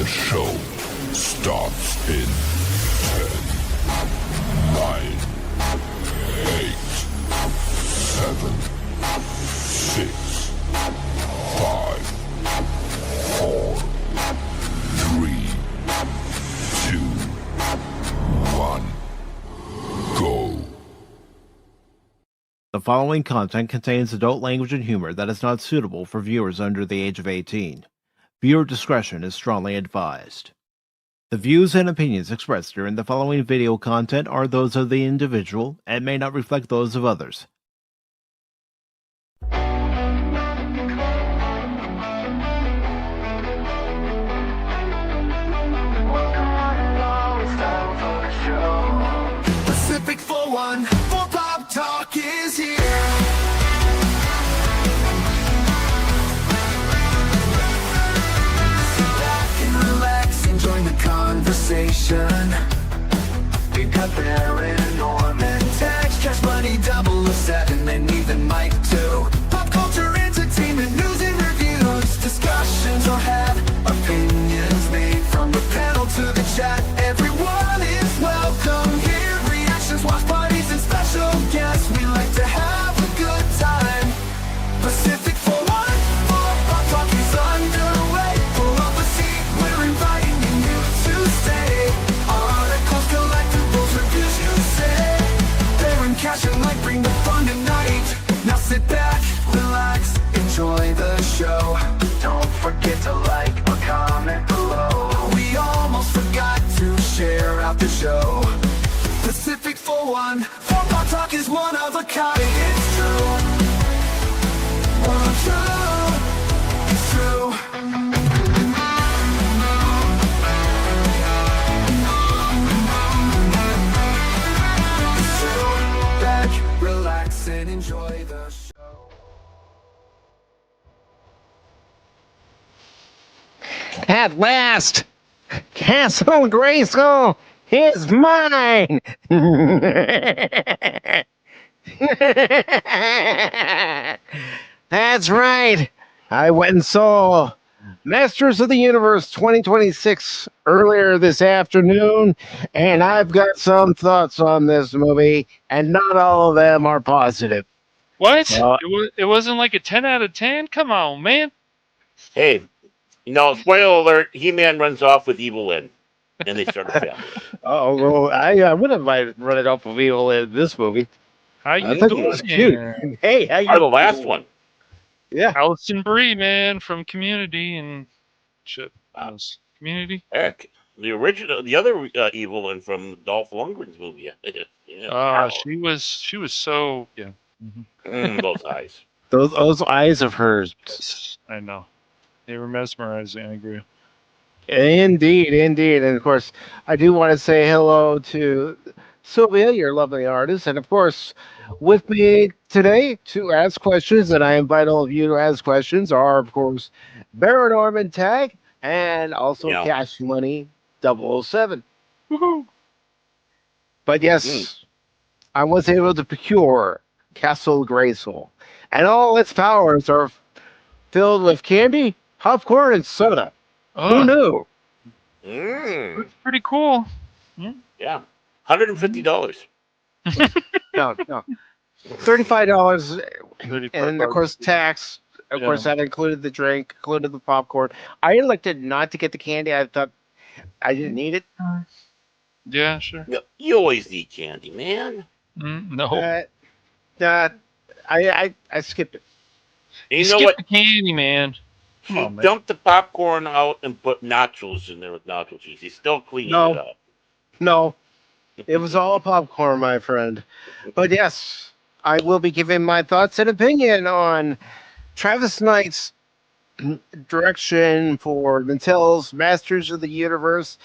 The show starts in 10, 9, 8, 7, 6, 5, 4, 3, 2, 1, go. The following content contains adult language and humor that is not suitable for viewers under the age of 18. Viewer discretion is strongly advised. The views and opinions expressed during the following video content are those of the individual and may not reflect those of others. Pacific414 Pop Talk is here. Join the conversation. We've got Baron, Norman, Tax, Cash Money, 007, and even Mike too. Pop culture, entertainment, news and reviews. Discussions will have opinions made from the panel to the chat. Everyone is welcome here. Reactions, watch parties, and special guests. We like to have a good time. Pacific414 Pop Talk is underway. Pull up a seat, we're inviting cash and light, bring the fun tonight. Now sit back, relax, enjoy the show. Don't forget to like or comment below. We almost forgot to share out the show. Pacific414 Pop Talk is one of a kind. It's true. It's true. Relax and enjoy the show. At last, Castle Grayskull is mine! That's right. I went and saw Masters of the Universe 2026 earlier this afternoon, and I've got some thoughts on this movie, and not all of them are positive. What? It wasn't like a 10 out of 10? Come on, man. Hey, spoiler alert, He-Man runs off with Evil-Lyn, and they start a family. Oh, well, I would have run it off of Evil in this movie. How you I thought doing? it was cute. Hey, how you Or the last one. Yeah. Alison Brie, man, from Community and shit. Community? Heck, the other Evil-Lyn from Dolph Lundgren's movie. She was so, yeah. Those eyes. Those eyes of hers. I know. They were mesmerizing, I agree. Indeed. And of course, I do want to say hello to Sylvia, your lovely artist. And of course, with me today to ask questions, and I invite all of you to ask questions, are, of course, Baron Norman Tag and also Cash Money 007. Woohoo! But yes, I was able to procure Castle Grayskull, and all its powers are filled with candy, popcorn, and soda. Who knew? It's pretty cool. Yeah. $150. No. $35, and of course tax. Of course, that included the drink, included the popcorn. I elected not to get the candy. I thought I didn't need it. Yeah, sure. You always need candy, man. No. I skipped it. You know skipped what? The candy, man. Come on, man. Dumped the popcorn out and put nachos in there with nacho cheese. He's still cleaning it up. No, it was all popcorn, my friend. But yes, I will be giving my thoughts and opinion on Travis Knight's direction for Mattel's Masters of the Universe.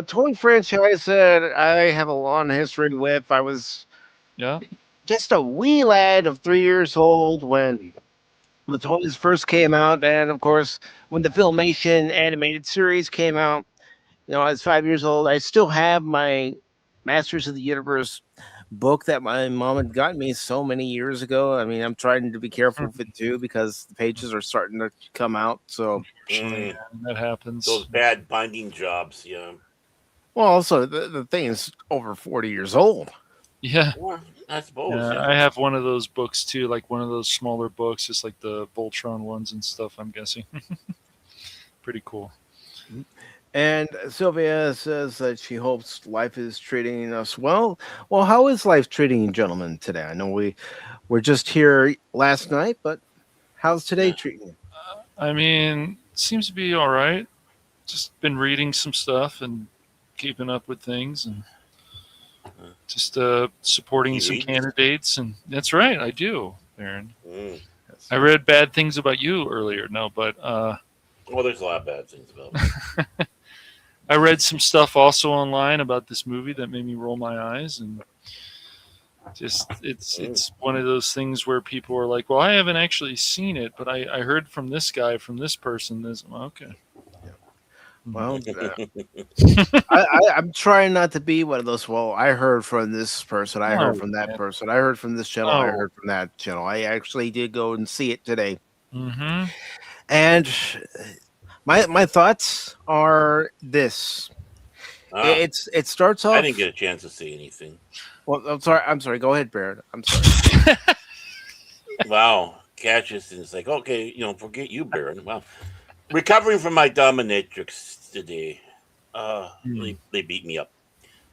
Toy franchise that I have a long history with. I was just a wee lad of 3 years old when the toys first came out, and of course, when the Filmation animated series came out, I was 5 years old. I still have my Masters of the Universe book that my mom had gotten me so many years ago. I mean, I'm trying to be careful with it too because the pages are starting to come out. So, Mm, That happens. those bad binding jobs, yeah. well, also the thing is over 40 years old. Yeah. Well, I suppose, Yeah, yeah. I have one of those books too, like one of those smaller books, just like the Voltron ones and stuff. I'm guessing. Pretty cool. And Sylvia says that she hopes life is treating us well. Well, how is life treating you, gentlemen, today? I know we were just here last night, but how's today Yeah. treating you? I mean, seems to be all right. Just been reading some stuff and keeping up with things, and just supporting You some read? candidates. And that's right, I do, Aaron. Mm. I read bad things about you earlier. No, but Well, there's a lot of bad things about it. I read some stuff also online about this movie that made me roll my eyes, and just it's one of those things where people are like, "Well, I haven't actually seen it, but I heard from this guy, from this person." This okay. Well, I'm trying not to be one of those. Well, I heard from this person. I heard No, from that man. person. I heard from this channel. I No. heard from that channel. I actually did go and see it today. Mm-hmm. And my thoughts are this. It starts off. I didn't get a chance to see anything. Well, I'm sorry. Go ahead, Barrett. I'm sorry. Wow. Cassius is like, okay, forget you, Baron. Wow. Recovering from my dominatrix today. They beat me up.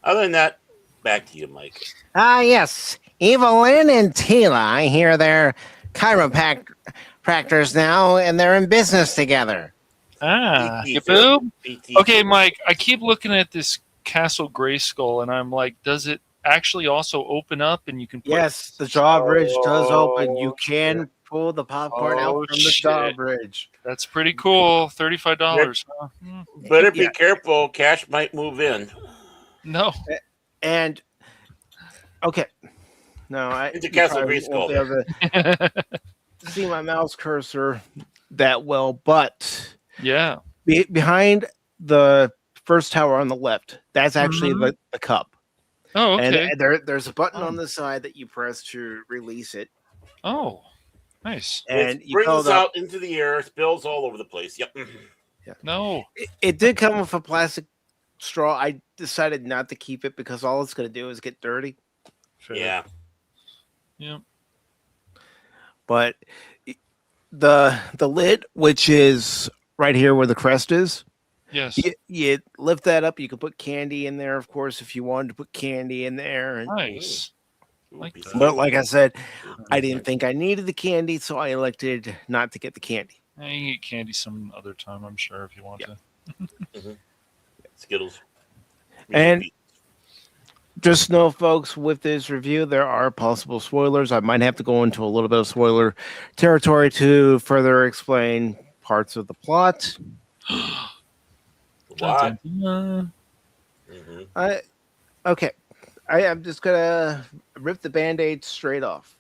Other than that, back to you, Mike. Yes. Evil-Lyn and Teela. I hear they're chiropractors now, and they're in business together. Ah, PT, you boob. PT. Okay, Mike. I keep looking at this Castle Grayskull, and I'm like, does it actually also open up, and you can put? Yes, the drawbridge does open. You can pull the popcorn out Oh, from the shit. drawbridge. That's pretty cool. $35. Huh? Better be Yeah. careful. Cash might move in. No. And okay, no, It's a you Castle probably Grayskull. won't be able to see my mouse cursor that well, but Yeah. behind the first tower on the left, that's actually Mhm. the cup. Oh, okay. And there's a button on the side that you press to release it, Oh, nice. and It you fill brings it up. out into the air, spills all over the place. Yep. No. It did come with a plastic straw. I decided not to keep it because all it's going to do is get dirty. Fair. Yeah. Yeah. But the lid, which is right here where the crest is, Yes. you lift that up. You can put candy in there, of course, if you wanted to put candy in there. And, Nice. Like that. but like I said, I didn't think I needed the candy, so I elected not to get the candy. You can get candy some other time, I'm sure, if you want to. Skittles. And just know, folks, with this review, there are possible spoilers. I might have to go into a little bit of spoiler territory to further explain parts of the plot. What? Dun, Okay. I'm just gonna rip the Band-Aid straight off.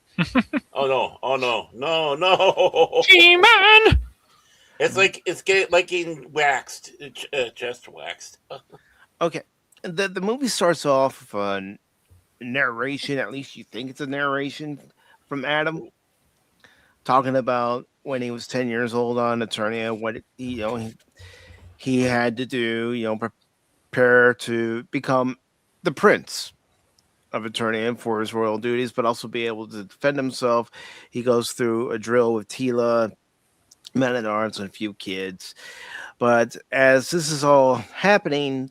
Oh no! Oh no! No! No! He-Man! It's getting waxed, chest waxed. Okay. The movie starts off with a narration, at least you think it's a narration from Adam, talking about when he was 10 years old on Eternia, what he had to do, prepare to become the prince of Eternia for his royal duties, but also be able to defend himself. He goes through a drill with Teela, men at arms, and a few kids. But as this is all happening,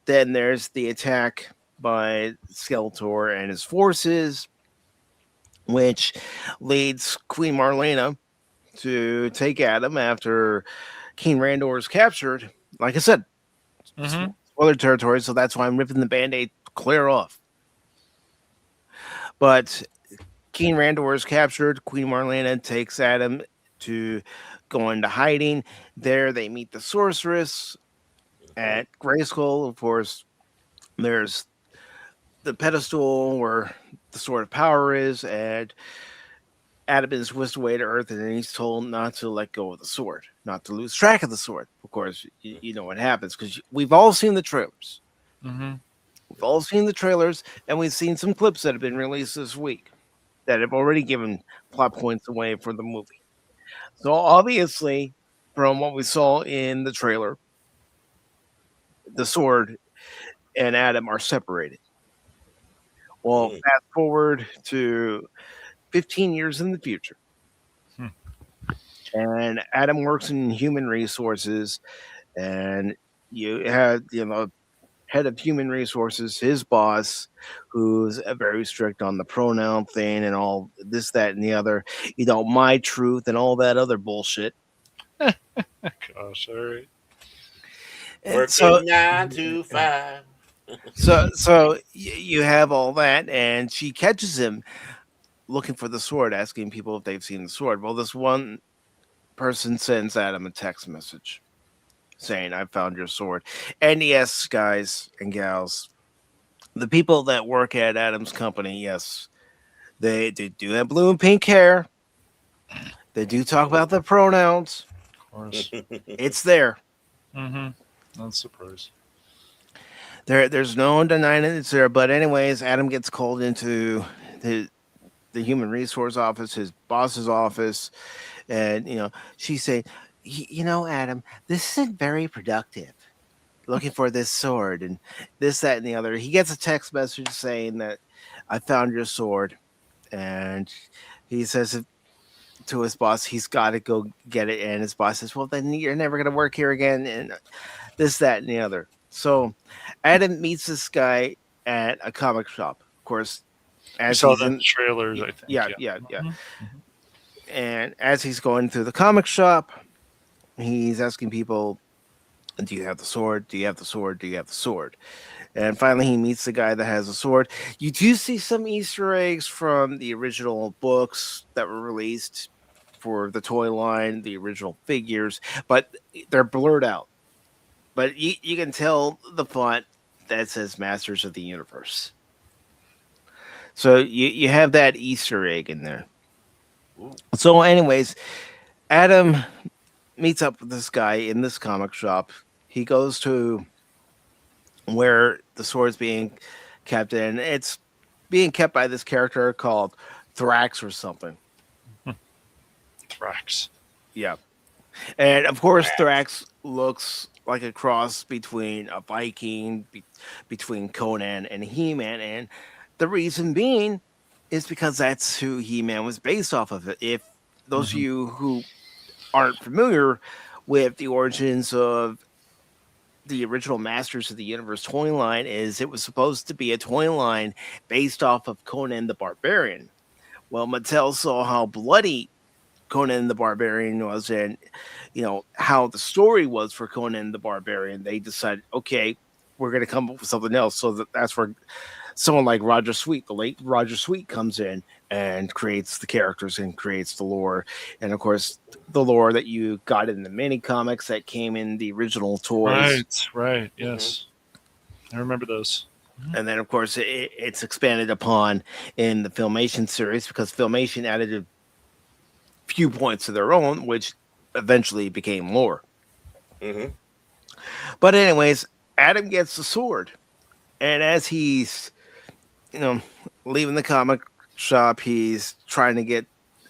then there's the attack by Skeletor and his forces, which leads Queen Morena to take Adam after King Randor is captured. Like I said, spoiler territory, so that's why I'm ripping the Band-Aid clear off. But King Randor is captured. Queen Morena takes Adam to go into hiding. There they meet the Sorceress at Grayskull. Of course, there's the pedestal where the Sword of Power is, and Adam is whisked away to Earth, and then he's told not to let go of the sword, not to lose track of the sword. Of course, you know what happens because we've all seen the trailers. Mm-hmm. we've all seen the trailers, and we've seen some clips that have been released this week that have already given plot points away for the movie. So obviously, from what we saw in the trailer, the sword and Adam are separated. Well, Mm. fast forward to 15 years in the future. Hmm. And Adam works in human resources, and you had, head of human resources, his boss, who's very strict on the pronoun thing and all this, that, and the other, my truth and all that other bullshit. Gosh, all right. And so, Working 9 to 5. you have all that, and she catches him looking for the sword, asking people if they've seen the sword. Well, this one person sends Adam a text message saying, "I found your sword." And yes, guys and gals, the people that work at Adam's company, yes, they do have blue and pink hair. They do talk about the pronouns. Of course. It's there. Mm-hmm. Not surprised. There's no denying it. It's there. But anyways, Adam gets called into the human resource office, his boss's office, and she's saying, Adam, this isn't very productive. Looking for this sword and this, that, and the other. He gets a text message saying that I found your sword, and he says to his boss he's got to go get it, and his boss says, "Well, then you're never going to work here again," and this, that, and the other. So Adam meets this guy at a comic shop, of course. I As saw he's that in in, the trailers, I think. yeah. Mhm. And as he's going through the comic shop, he's asking people, "Do you have the sword? Do you have the sword? Do you have the sword?" And finally, he meets the guy that has a sword. You do see some Easter eggs from the original books that were released for the toy line, the original figures, but they're blurred out. But you can tell the font that says Masters of the Universe. So you have that Easter egg in there. Ooh. So, anyways, Adam meets up with this guy in this comic shop. He goes to where the sword's being kept, and it's being kept by this character called Thrax or something. Thrax. Yeah. And of course, Thrax. Thrax looks like a cross between a Viking, between Conan and He-Man. And the reason being is because that's who He-Man was based off of. If those of you who aren't familiar with the origins of the original Masters of the Universe toy line, is it was supposed to be a toy line based off of Conan the Barbarian. Well, Mattel saw how bloody Conan the Barbarian was, and how the story was for Conan the Barbarian. They decided, okay, we're going to come up with something else. So that's where someone like Roger Sweet, the late Roger Sweet, comes in and creates the characters and creates the lore. And of course, the lore that you got in the mini comics that came in the original toys. Right. Yes. I remember those. And then, of course, it's expanded upon in the Filmation series, because Filmation added a few points of their own, which eventually became lore. Mm-hmm. But anyways, Adam gets the sword, and as he's leaving the comic shop, he's trying to get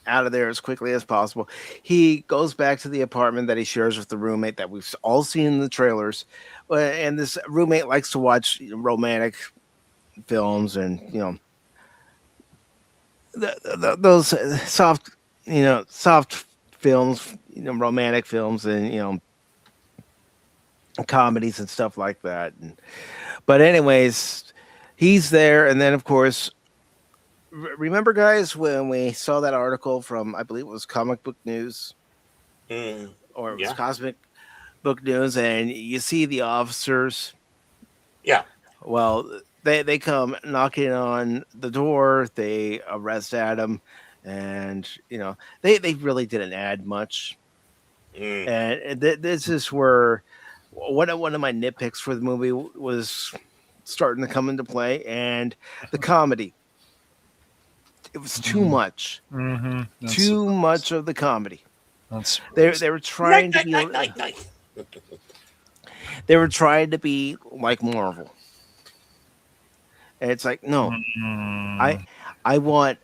out of there as quickly as possible. He goes back to the apartment that he shares with the roommate that we've all seen in the trailers, and this roommate likes to watch romantic films and those soft films, romantic films, and comedies and stuff like that. But anyways, he's there, and then of course, remember, guys, when we saw that article from, I believe it was Comic Book News, or it was Cosmic Book News, and you see the officers. Yeah. Well, they come knocking on the door. They arrest Adam, and they really didn't add much. And this is where one of my nitpicks for the movie was starting to come into play, and the comedy. It was too much. Mm-hmm. Too much of the comedy. That's They were trying to be they were trying to be like Marvel. And it's like, no, Mm. I want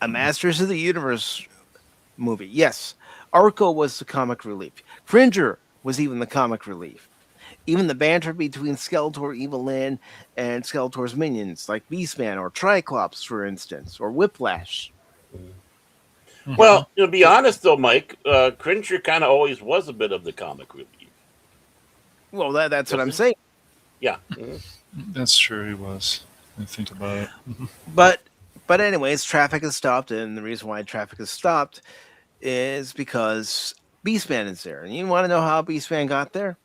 a Masters of the Universe movie. Yes, Arco was the comic relief. Cringer was even the comic relief. Even the banter between Skeletor, Evil-Lyn, and Skeletor's minions, like Beastman or Triclops, for instance, or Whiplash. Well, to be honest though, Mike, Cringer kind of always was a bit of the comic relief. Well, that's what I'm Wasn't saying. Yeah. That's true. He was. I think about it. But anyways, traffic has stopped, and the reason why traffic has stopped is because Beastman is there. And you want to know how Beastman got there?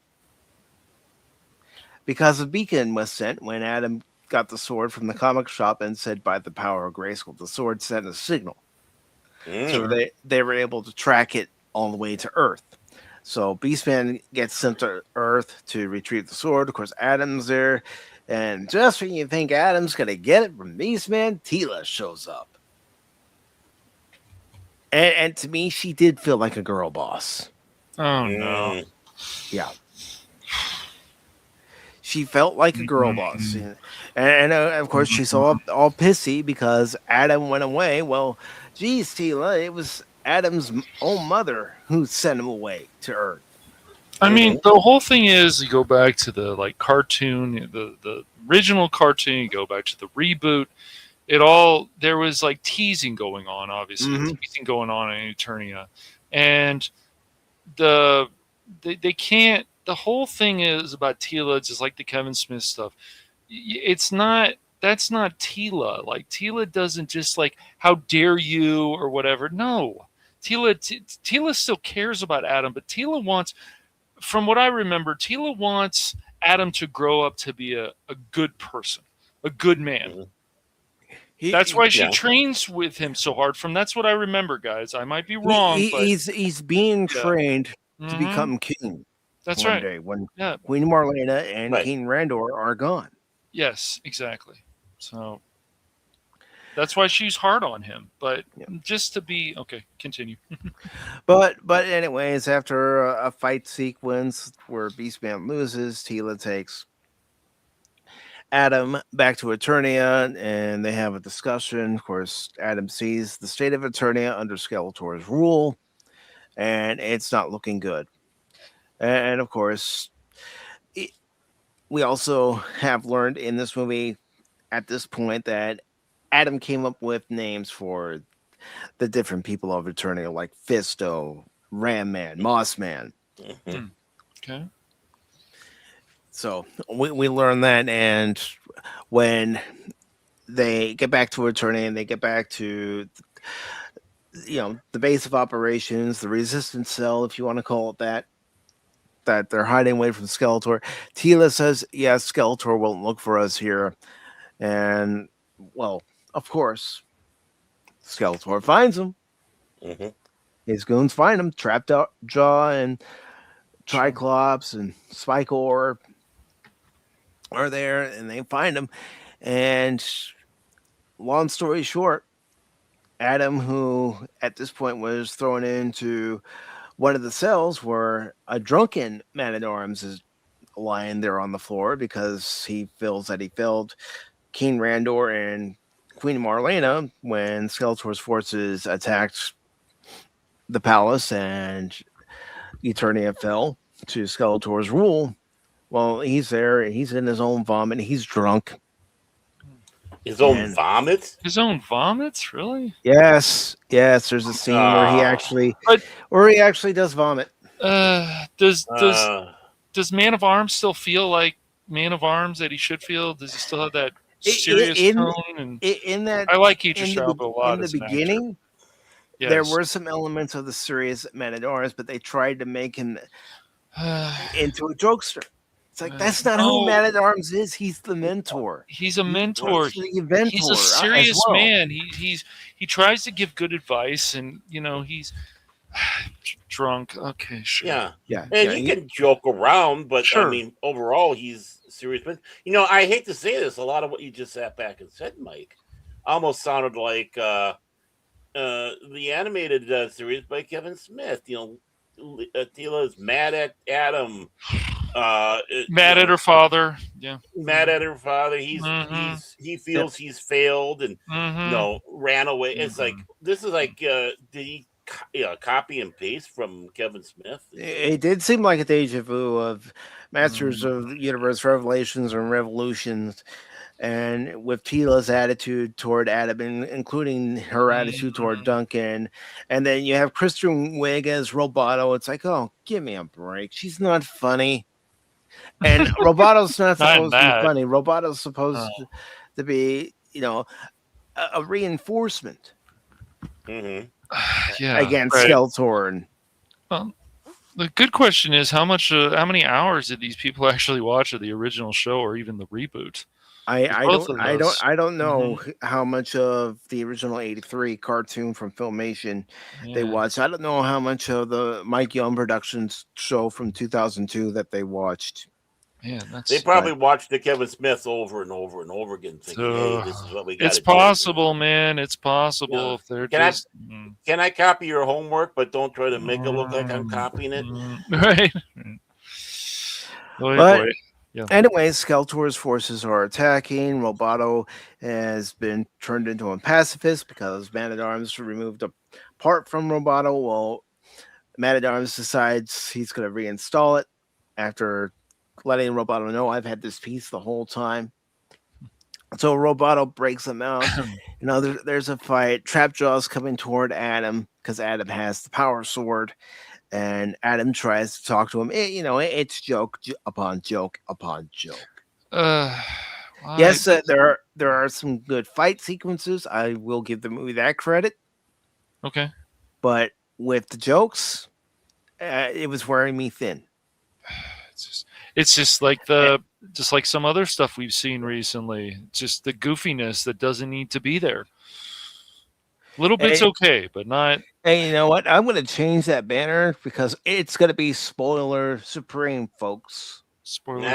Because a beacon was sent when Adam got the sword from the comic shop and said, by the power of Grayskull, the sword sent a signal. So they were able to track it all the way to Earth. So Beastman gets sent to Earth to retrieve the sword. Of course, Adam's there. And just when you think Adam's going to get it from Beastman, Teela shows up. And to me, she did feel like a girl boss. Oh no. Yeah. She felt like a girl boss. And of course, she's all pissy because Adam went away. Well, geez, Teela, it was Adam's own mother who sent him away to Earth. I mean, the whole thing is you go back to the cartoon, the original cartoon, you go back to the reboot. There was like teasing going on, obviously, teasing going on in Eternia, and they can't. The whole thing is about Teela, just like the Kevin Smith stuff. That's not Teela. Like Teela doesn't just like, how dare you or whatever. No, Teela still cares about Adam, but Teela wants, from what I remember, Teela wants Adam to grow up to be a good person, a good man. That's why she trains with him so hard. That's what I remember, guys. I might be wrong. He's being trained to become king. That's one right. Day when Queen Morena and King Randor are gone. Yes, exactly. So that's why she's hard on him. But just to be okay, continue. but anyways, after a fight sequence where Beastman loses, Teela takes Adam back to Eternia, and they have a discussion. Of course, Adam sees the state of Eternia under Skeletor's rule, and it's not looking good. And of course, we also have learned in this movie at this point that Adam came up with names for the different people of Eternia, like Fisto, Ram Man, Moss Man. Okay. So we learned that, and when they get back to Eternia and they get back to the base of operations, the resistance cell, if you want to call it that they're hiding away from Skeletor. Teela says, yes, Skeletor won't look for us here. And, well, of course, Skeletor finds him. His goons find him. Trapped out Jaw and Triclops and Spike-Orb are there, and they find him. And long story short, Adam, who at this point was thrown into one of the cells where a drunken man-at-arms is lying there on the floor because he feels that he failed King Randor and Queen Morena when Skeletor's forces attacked the palace and Eternia fell to Skeletor's rule. Well, he's there. He's in his own vomit. He's drunk. His own vomit? His own vomits? Really? Yes. There's a scene where he actually does vomit. Does Man of Arms still feel like Man of Arms that he should feel? Does he still have that serious tone? And I like Idris Elba a lot. In the beginning, there were some elements of the serious Man at Arms, but they tried to make him into a jokester. It's like, that's not who Man at Arms is. He's the mentor. He's a mentor. He's a serious man. He tries to give good advice, and he's drunk. Okay, sure. Yeah. And he can joke around, but I mean, overall, he's serious. But I hate to say this, a lot of what you just sat back and said, Mike, almost sounded like the animated series by Kevin Smith. Teela is mad at Adam. Mad at her father. Yeah. Mad at her father. He feels he's failed and ran away. It's like this is like did he copy and paste from Kevin Smith? It did seem like a deja vu of Masters of the Universe Revelations and Revolutions, and with Teela's attitude toward Adam, including her attitude toward Duncan, and then you have Kristen Wiig as Roboto. It's like, oh, give me a break. She's not funny, and Roboto's not supposed to be funny. Roboto's supposed to be, a reinforcement against Skeletor. The good question is how many hours did these people actually watch of the original show or even the reboot? I don't know how much of the original '83 cartoon from Filmation they watched. I don't know how much of the Mike Young Productions show from 2002 that they watched. Yeah, they probably watched the Kevin Smith over and over and over again, thinking, "Hey, this is what we got." It's possible, man. It's possible if they're Can I copy your homework, but don't try to make it look like I'm copying it? Right. But anyways, Skeletor's forces are attacking. Roboto has been turned into a pacifist because Man-at-Arms removed a part from Roboto. Well, Man-at-Arms decides he's going to reinstall it after letting Roboto know, I've had this piece the whole time. So Roboto breaks him out. There's a fight. Trapjaw's coming toward Adam because Adam has the power sword. And Adam tries to talk to him. It's joke upon joke upon joke. Yes, there are some good fight sequences. I will give the movie that credit. Okay. But with the jokes, it was wearing me thin. It's just like some other stuff we've seen recently. Just the goofiness that doesn't need to be there. A little bit's okay, but not. Hey, you know what? I'm going to change that banner because it's going to be spoiler supreme, folks. Spoilers.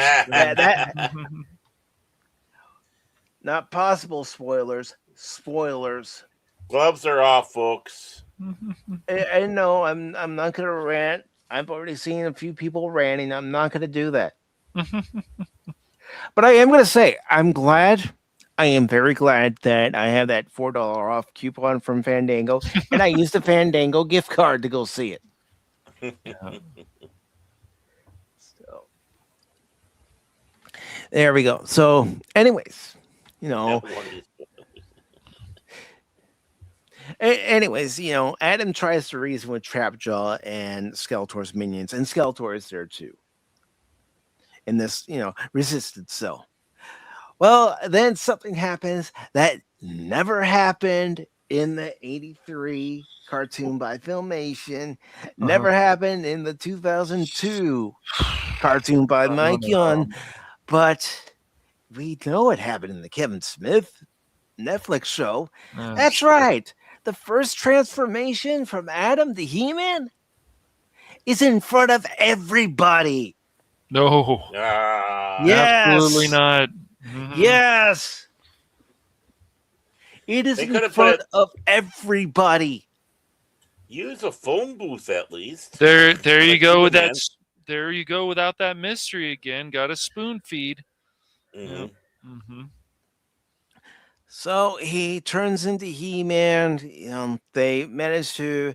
Not possible spoilers. Spoilers. Gloves are off, folks. I know. I'm not going to rant. I've already seen a few people ranting. I'm not going to do that. But I am going to say, I am very glad that I have that $4 off coupon from Fandango, and I used the Fandango gift card to go see it. So, there we go. So, anyways, Adam tries to reason with Trapjaw and Skeletor's minions, and Skeletor is there too. In this, resisted cell. Well, then something happens that never happened in the '83 cartoon by Filmation, never happened in the 2002 cartoon by Mike Young, but we know it happened in the Kevin Smith Netflix show. That's right. The first transformation from Adam to He-Man is in front of everybody. No. Yes. Absolutely not. Yes. It is in front of everybody. Use a phone booth at least. There you go with that. There you go without that mystery again. Got a spoon feed. So he turns into He-Man. They manage to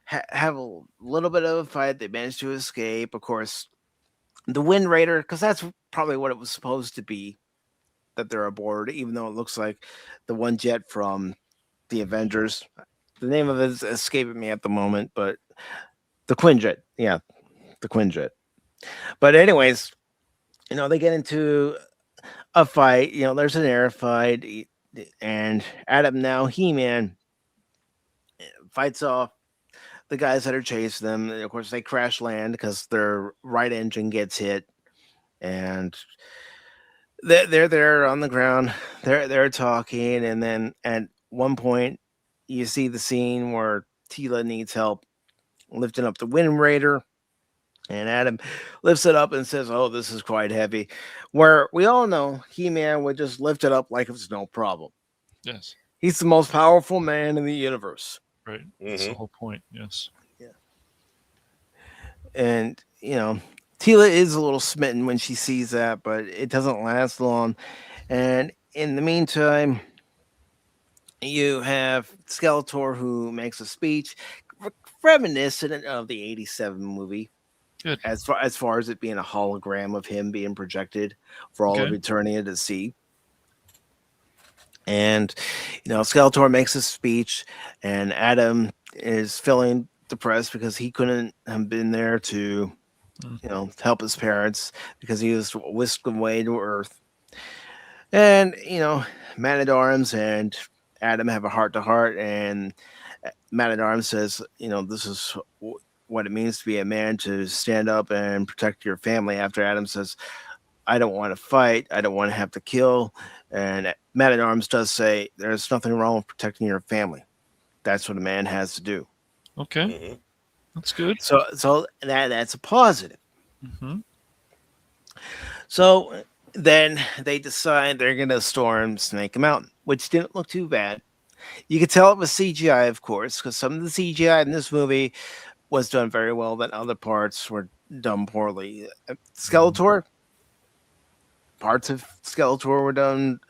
have a little bit of a fight. They manage to escape. Of course, the Wind Raider, because that's probably what it was supposed to be, that they're aboard, even though it looks like the one jet from the Avengers. The name of it is escaping me at the moment, but the Quinjet. Yeah, the Quinjet. But anyways, they get into a fight. There's an air fight, and Adam, now He-Man, fights off the guys that are chasing them. And of course, they crash land because their right engine gets hit, and they're there on the ground. They're talking, and then at one point, you see the scene where Teela needs help lifting up the Wind Raider, and Adam lifts it up and says, "Oh, this is quite heavy." Where we all know He-Man would just lift it up like it was no problem. Yes, he's the most powerful man in the universe. Right, that's the whole point. Yes. Yeah. And Teela is a little smitten when she sees that, but it doesn't last long. And in the meantime, you have Skeletor who makes a speech reminiscent of the '87 movie, Good. as far as it being a hologram of him being projected for all of Okay. eternity to see. And Skeletor makes a speech, and Adam is feeling depressed because he couldn't have been there to Mm. help his parents because he was whisked away to Earth. And Man at Arms and Adam have a heart to heart, and Man at Arms says, this is what it means to be a man, to stand up and protect your family. After Adam says, I don't want to fight, I don't want to have to kill. And Man at Arms does say, there's nothing wrong with protecting your family. That's what a man has to do. Okay. Mm-hmm. That's good. So that's a positive. Mm-hmm. So then they decide they're going to storm Snake Mountain, which didn't look too bad. You could tell it was CGI, of course, because some of the CGI in this movie was done very well, but other parts were done poorly. Skeletor, parts of Skeletor were done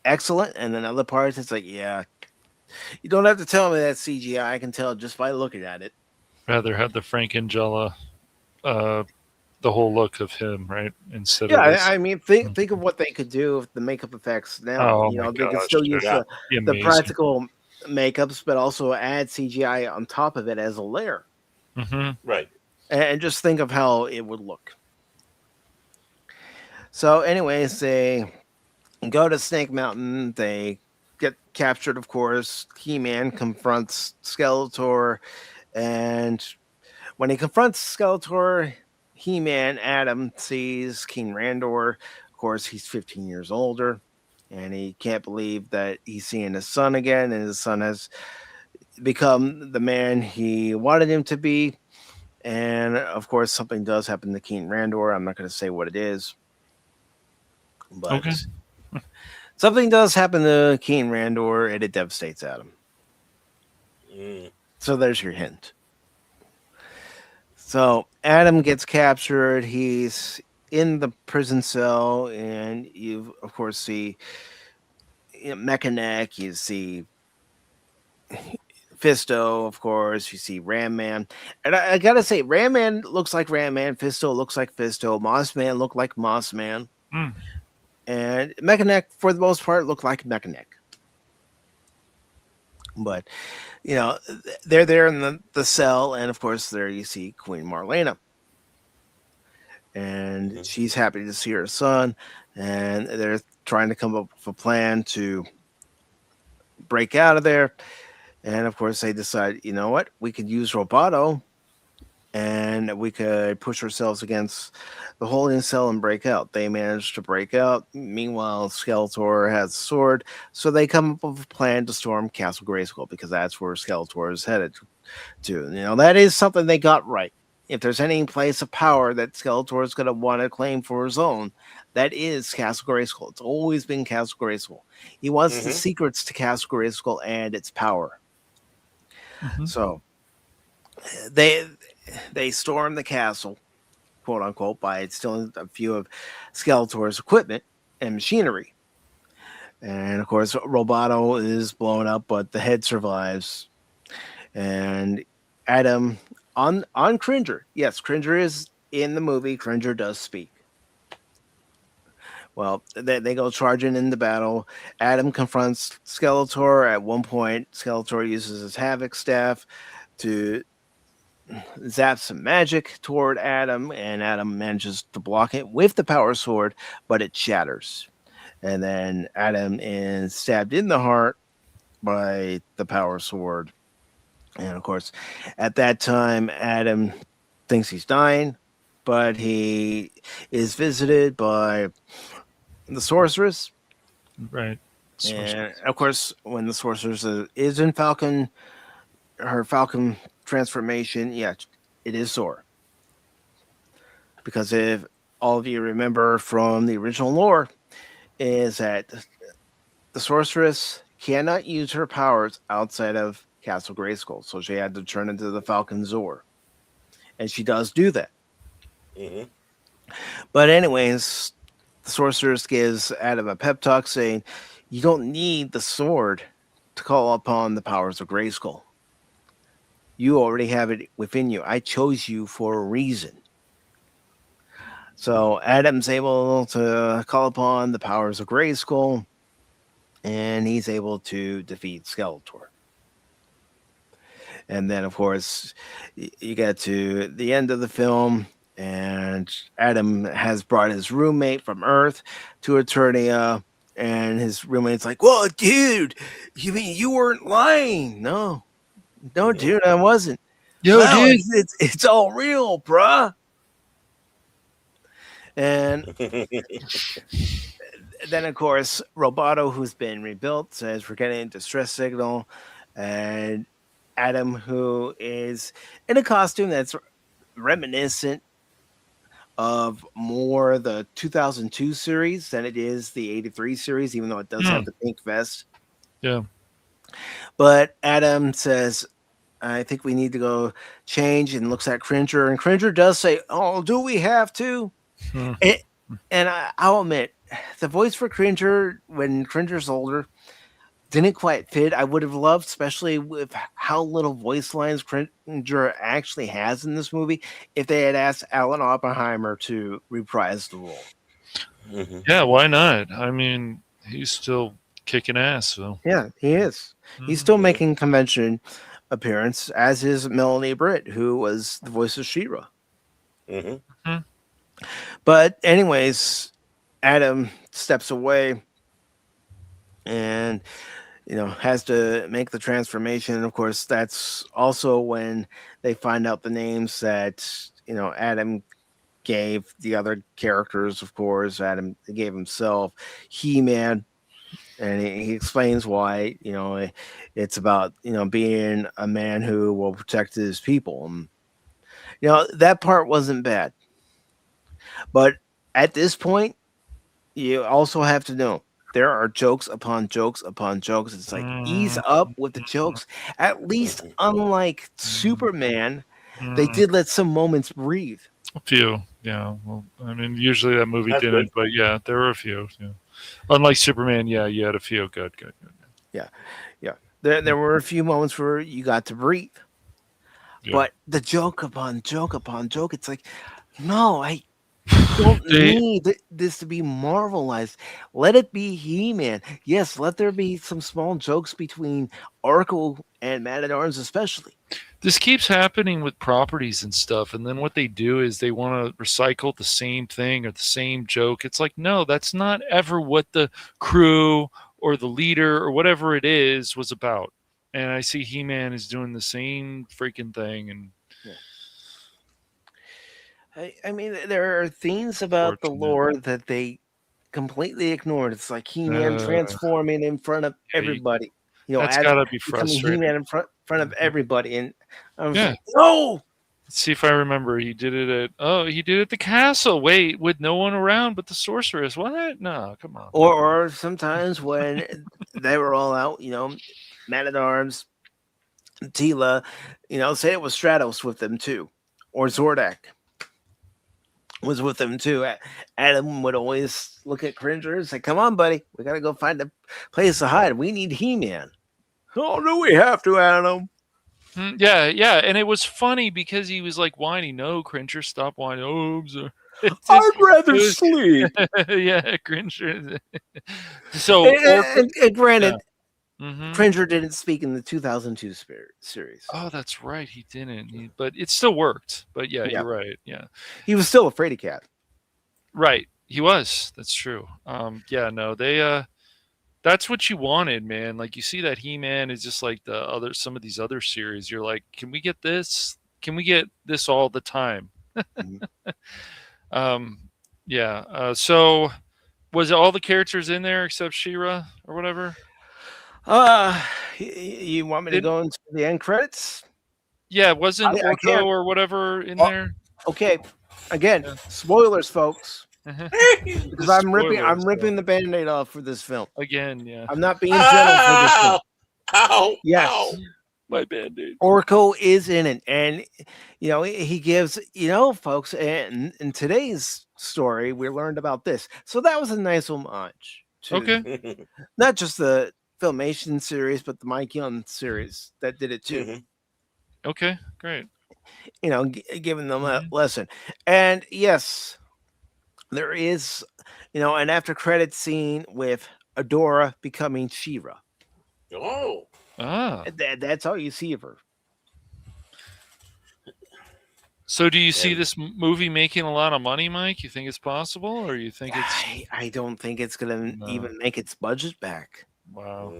excellent, and then other parts, it's like, yeah, you don't have to tell me that CGI. I can tell just by looking at it. Rather had the Frank Langella, the whole look of him, right? Instead Yeah, of this. I mean, think of what they could do with the makeup effects now. Oh my They could gosh, still use yeah. Be the amazing. practical makeups, but also add CGI on top of it as a layer. Mm-hmm. Right. And just think of how it would look. So, anyways, they go to Snake Mountain. They get captured, of course. He-Man confronts Skeletor, and when he confronts Skeletor, He-Man, Adam sees King Randor. Of course, he's 15 years older, and he can't believe that he's seeing his son again, and his son has become the man he wanted him to be. And of course, something does happen to King Randor. I'm not going to say what it is, but Okay. something does happen to King Randor, and it devastates Adam. Mm. So there's your hint. So Adam gets captured. He's in the prison cell, and you, of course, see Mechanic. You see Fisto, of course. You see Ram Man. And I gotta say, Ram Man looks like Ram Man. Fisto looks like Fisto. Moss Man looked like Moss Man. Mm. And Mechanic, for the most part, looked like Mechanic. But, they're there in the cell, and of course, there you see Queen Marlena. And she's happy to see her son, and they're trying to come up with a plan to break out of there. And of course, they decide, you know what, we could use Roboto, and we could push ourselves against the holding cell and break out. They manage to break out. Meanwhile, Skeletor has a sword, so they come up with a plan to storm Castle Grayskull, because that's where Skeletor is headed to. That is something they got right. If there's any place of power that Skeletor is going to want to claim for his own, that is Castle Grayskull. It's always been Castle Grayskull. He wants the secrets to Castle Grayskull and its power. Mhm. So they storm the castle, quote unquote, by stealing a few of Skeletor's equipment and machinery. And of course, Roboto is blown up, but the head survives. And Adam on Cringer. Yes, Cringer is in the movie. Cringer does speak. Well, they go charging into battle. Adam confronts Skeletor. At one point, Skeletor uses his Havoc staff to zap some magic toward Adam, and Adam manages to block it with the power sword, but it shatters. And then Adam is stabbed in the heart by the power sword. And of course, at that time, Adam thinks he's dying, but he is visited by the Sorceress. Right. And of course, when the Sorceress is in Falcon, her Falcon transformation, yeah, it is Sora. Because if all of you remember from the original lore, is that the Sorceress cannot use her powers outside of Castle Grayskull, so she had to turn into the Falcon Zor. And she does do that. Mhm. But anyways, the sorceress gives Adam a pep talk saying, "You don't need the sword to call upon the powers of Grayskull. You already have it within you. I chose you for a reason." So Adam's able to call upon the powers of Grayskull, and he's able to defeat Skeletor. And then, of course, you get to the end of the film, and Adam has brought his roommate from Earth to Eternia, and his roommate's like, "Well, dude, you mean you weren't lying?" No, no, dude, I wasn't. Yo, Well, dude. it's all real, bruh. And then, of course, Roboto, who's been rebuilt, says we're getting a distress signal, and Adam, who is in a costume that's reminiscent of more the 2002 series than it is the 83 series, even though it does have the pink vest. Yeah. But Adam says, "I think we need to go change," and looks at Cringer, and Cringer does say, "Oh, do we have to?" Hmm. And I'll admit, the voice for Cringer when Cringer's older didn't quite fit. I would have loved, especially with how little voice lines Cringer actually has in this movie, if they had asked Alan Oppenheimer to reprise the role. Mhm. Yeah, why not? I mean, he's still kicking ass. So Yeah, he is. He's still making convention appearance, as is Melanie Britt, who was the voice of She-Ra. Mhm. But anyways, Adam steps away and has to make the transformation. And of course, that's also when they find out the names that Adam gave the other characters. Of course, Adam gave himself He-Man, and he explains why it's about being a man who will protect his people. And, that part wasn't bad, but at this point, you also have to know there are jokes upon jokes upon jokes. It's like, ease up with the jokes. At least, unlike Superman, they did let some moments breathe. a few. Yeah. Well, I mean, usually that movie That's didn't, good. but yeah, there were a few. Yeah. Unlike Superman, yeah, you had a few. Good. Yeah, yeah. There were a few moments where you got to breathe, Yeah. but the joke upon joke upon joke, it's like, no, I don't They- need this to be marvelized. Let it be He-Man. Yes, let there be some small jokes between Oracle and Man at Arms, especially. This keeps happening with properties and stuff, and then what they do is they want to recycle the same thing or the same joke. It's like, no, that's not ever what the crew or the leader or whatever it is was about. And I see He-Man is doing the same freaking thing, and I mean, there are things about the fortunate. lore that they completely ignored. It's like He-Man transforming in front of yeah, everybody. that's As gotta be becoming frustrating. He-Man in front of everybody, and I was Yeah. like, no. Let's see if I remember. He did it at the castle. Wait, with no one around but the sorceress. What? No, come on. Or sometimes when they were all out, Man at Arms, Teela, say it was Stratos with them too, or Zordak was with them too. Adam would always look at Cringer and say, "Come on, buddy, we gotta go find a place to hide. We need He-Man." "Oh, no, we have to, Adam." Yeah, and it was funny because he was like whining. No, Cringer, stop whining. Oh, I'm sorry. "I'd rather it was- sleep." yeah, Cringer. So, And granted, Mhm. Cringer didn't speak in the 2002 series. Oh, that's right. He didn't. But it still worked. But yeah, Yeah. you're right. Yeah, He was still a fraidy cat. right. He was. That's true. Yeah. No, they. That's what you wanted, man. Like you see that He-Man is just like some of these other series. You're like, can we get this? Can we get this all the time? Mhm. Yeah. So was it all the characters in there except She-Ra or whatever? You want me to go into the end credits? Yeah, wasn't I can't. Orko or whatever in Oh. there? Okay, again, spoilers, folks. Because I'm ripping the Band-Aid off for this film. Again, yeah. I'm not being gentle for this film. Ow! Yes. Ow! my Band-Aid. Orko is in it, and he gives folks. And in today's story, we learned about this, so that was a nice homage to Okay. not just the Filmation series, but the Mike Young series that did it too. Okay, great. Giving them a lesson, and yes, there is, an after credit scene with Adora becoming She-Ra. Oh, Ah. That's all you see of her. So do you see this movie making a lot of money, Mike? You think it's possible, or you think it's... I don't think it's gonna even make its budget back. Wow.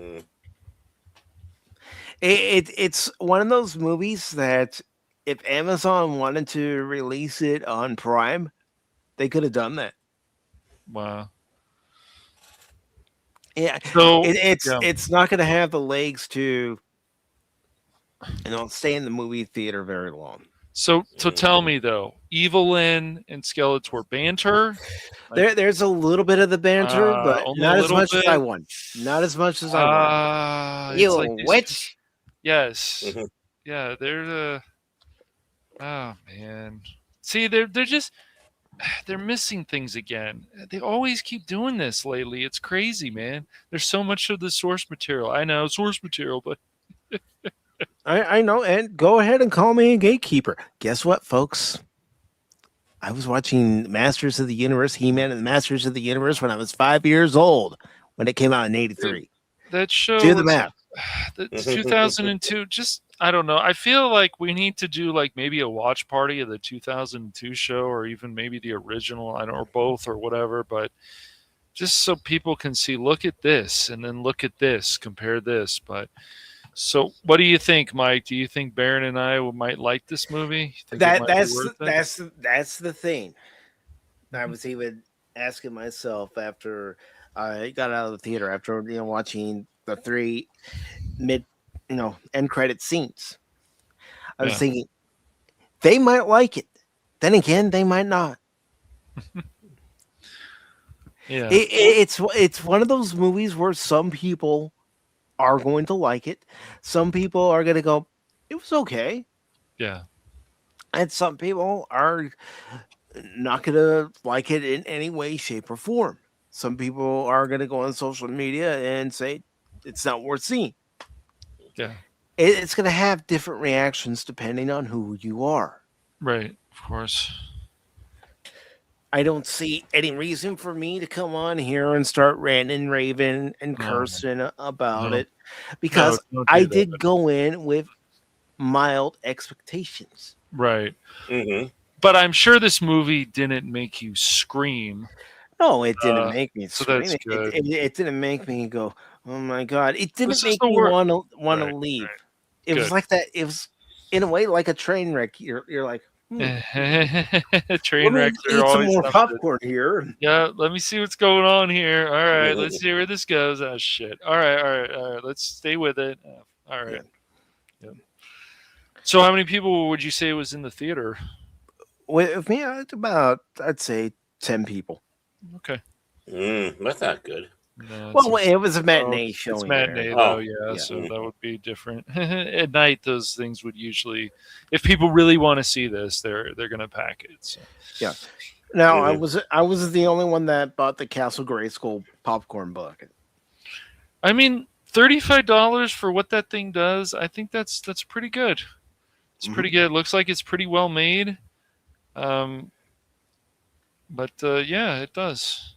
It's one of those movies that if Amazon wanted to release it on Prime, they could have done that. Wow. Yeah. So It's not going to have the legs to stay in the movie theater very long. So tell me though, Evil-Lyn and Skeletor banter? There's a little bit of the banter, but only not a as little much as bit? I want. Not as much as I want. It's You like these- witch. Yes. Yeah, they're the... Oh man. See, they're just... They're missing things again. They always keep doing this lately. It's crazy, man. There's so much of the source material. I know, source material, but... I know, and go ahead and call me a gatekeeper. Guess what, folks? I was watching Masters of the Universe, He-Man and the Masters of the Universe when I was 5 years old when it came out in '83. That show... Do the math. That's 2002. Just, I don't know. I feel like we need to do like maybe a watch party of the 2002 show, or even maybe the original, I don't know, or both or whatever, but just so people can see, look at this and then look at this, compare this. But so what do you think, Mike? Do you think Baron and I might like this movie? You think it might be worth it? That's the thing. I was even asking myself after I got out of the theater after watching the 3 end credit scenes. I was thinking they might like it. Then again, they might not. Yeah, it's one of those movies where some people are going to like it. Some people are going to go, it was okay. yeah, And some people are not going to like it in any way, shape, or form. Some people are going to go on social media and say it's not worth seeing. yeah. It's going to have different reactions depending on who you are. Right, of course. I don't see any reason for me to come on here and start ranting, raving, and cursing about it, because don't do I that. did go in with mild expectations. Right. But I'm sure this movie didn't make you scream. No, it didn't make me so scream. that's good. It didn't make me go, oh my God. It didn't This is make the me word. want to Right, leave. right. It was Good. like that. It was, in a way, like a train wreck. You're like, Train let me wrecks eat are some always more something. popcorn here. Yeah, let me see what's going on here. All right, let's see where this goes. Oh shit. All right. Let's stay with it. All right. Yeah. So, how many people would you say was in the theater? With me, it's about, I'd say, 10 people. Okay. That's not good. No, Well, it was a matinee showing. It's matinee there. though, Yeah. so that would be different. At night, those things would usually, if people really want to see this, they're gonna pack it. So. Yeah. Now I was the only one that bought the Castle Grayskull popcorn bucket. I mean, $35 for what that thing does, I think that's pretty good. It's pretty good. It looks like it's pretty well made. But yeah, it does.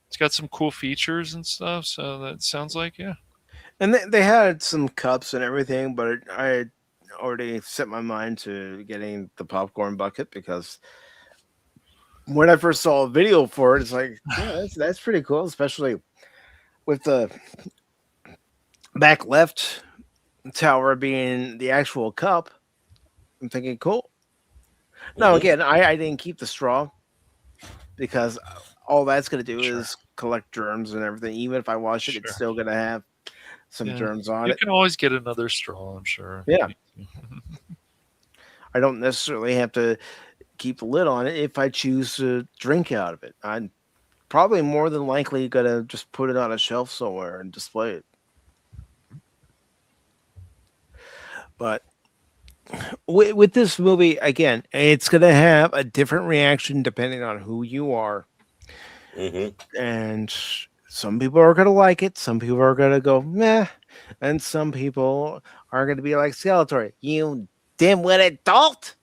It's got some cool features and stuff, so that sounds like, yeah. And they had some cups and everything, but I had already set my mind to getting the popcorn bucket because when I first saw a video for it, it's like, yeah, that's pretty cool, especially with the back left tower being the actual cup. I'm thinking, cool. Now, again, I didn't keep the straw because all that's going to do is collect germs and everything. Even if I wash it, it's still going to have some germs on You it. can always get another straw, I'm sure. Yeah. I don't necessarily have to keep the lid on it if I choose to drink out of it. I'm probably more than likely going to just put it on a shelf somewhere and display it. But with this movie, again, it's going to have a different reaction depending on who you are. And some people are going to like it. Some people are going to go, meh. And some people are going to be like Skeletor, you dimwit adult.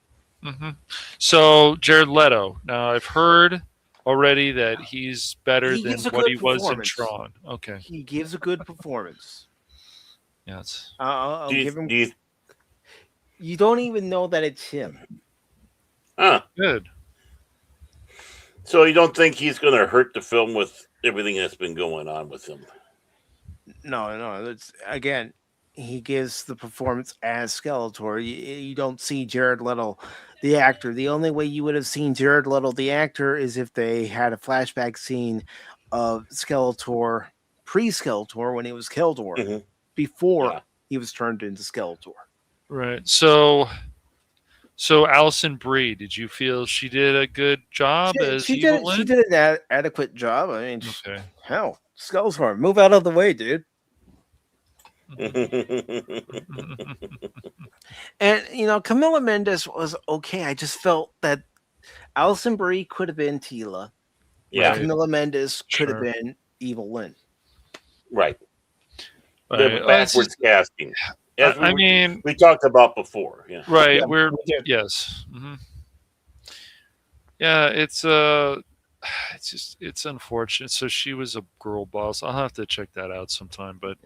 So Jared Leto. Now I've heard already that he's better He than gives a what good he was in performance. Tron. Okay. He gives a good performance. Yes. I'll give him. Do you, You don't even know that it's him. Good. So you don't think he's going to hurt the film with everything that's been going on with him? No. It's again, he gives the performance as Skeletor. You don't see Jared Leto, the actor. The only way you would have seen Jared Leto, the actor, is if they had a flashback scene of Skeletor, pre-Skeletor, when he was Keldor, before he was turned into Skeletor. Right. So Alison Brie, did you feel she did a good job as She Evil-Lyn? did an adequate job. I mean, Okay. hell, Skeletor, move out of the way, dude. And Camila Mendes was okay. I just felt that Alison Brie could have been Teela. Yeah. Camila Mendes could have Sure. been Evil-Lyn. Right. Right. The backwards casting. As I mean, we talked about before. Yeah. right. Yeah, We're we did. yes. Yeah, it's unfortunate. So she was a girl boss. I'll have to check that out sometime. But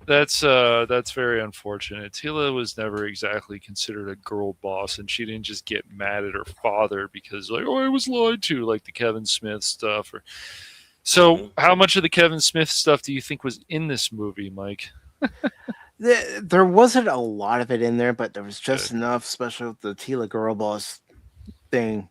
that's very unfortunate. Teela was never exactly considered a girl boss, and she didn't just get mad at her father because I was lied to, like the Kevin Smith stuff. So how much of the Kevin Smith stuff do you think was in this movie, Mike? There wasn't a lot of it in there, but there was just enough, especially with the Teela girl boss thing,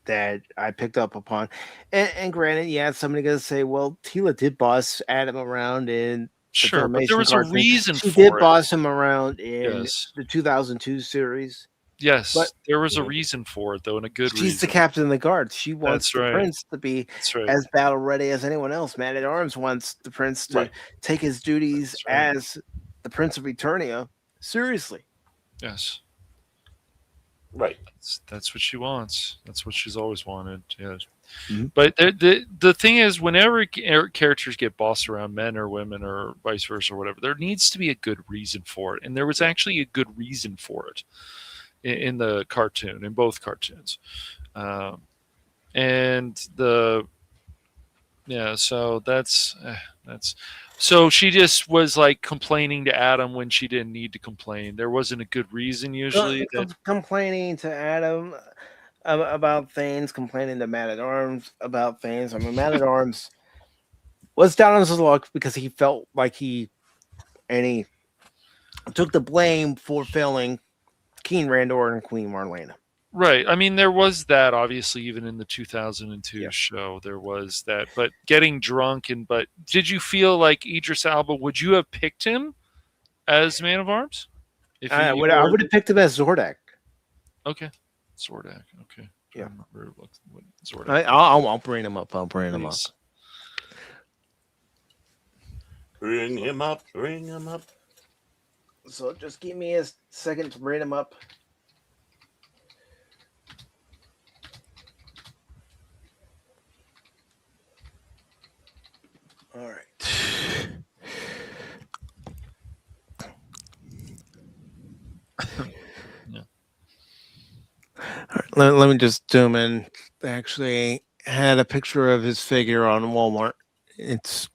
that I picked up upon. And granted, somebody gonna say, well, Teela did boss Adam around in Sure, but there was cartoon. a reason She for did it. boss him around in Yes. the 2002 series. Yes, But there was a reason for it, though, and a good reason. She's the captain of the guard. She wants That's the right. prince to be That's right. as battle ready as anyone else. Man at Arms wants the prince to take his duties That's right. as the Prince of Eternia seriously. Yes. Right. That's what she wants. That's what she's always wanted. Yes. Mhm. But the thing is, whenever characters get bossed around, men or women or vice versa or whatever, there needs to be a good reason for it. And there was actually a good reason for it in the cartoon, in both cartoons. So that's so she just was like complaining to Adam when she didn't need to complain. There wasn't a good reason usually. Complaining to Adam about things, complaining to Man at Arms about things. I mean, Man at Arms was down on his luck because he felt like he took the blame for failing King Randor and Queen Marlena. Right. I mean, there was that, obviously, even in the 2002 show, there was that. But getting drunk but did you feel like Idris Elba, would you have picked him as Man of Arms? I would have picked him as Zordak. Okay. Zordak. Okay. Yeah. Zordak. I'll bring him up. Bring him up. Bring him up. Bring him up. So just give me a second to bring him up. All right. Yeah. All right, let me just zoom in. They actually had a picture of his figure on Walmart. It's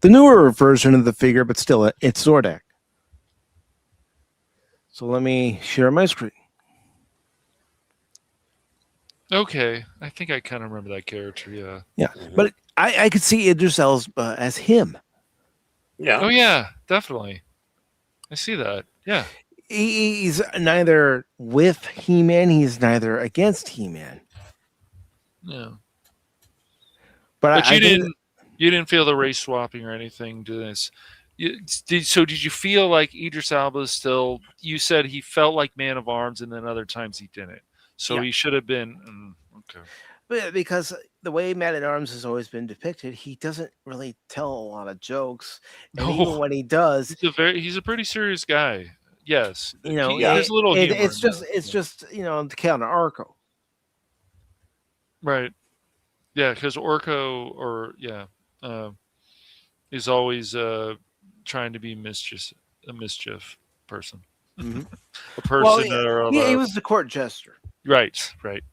the newer version of the figure, but still, it's Zordak. So let me share my screen. Okay. I think I kind of remember that character. Yeah. Yeah, but I could see Idris Elba as him. Yeah. Oh, yeah. Definitely. I see that. Yeah. He's neither with He-Man. He's neither against He-Man. Yeah. But you didn't feel the race swapping or anything to this. So did you feel like Idris Elba still? You said he felt like Man of Arms, and then other times he didn't. So he should have been okay. But because the way Man at Arms has always been depicted, he doesn't really tell a lot of jokes, and even when he does, he's a pretty serious guy. Yes, You know, Yeah. there's a little humor. it's in just there. it's just to counter Arco. Right. Yeah, because Orko is always trying to be a mischief person, Mhm. a person Well, or he was the court jester. right,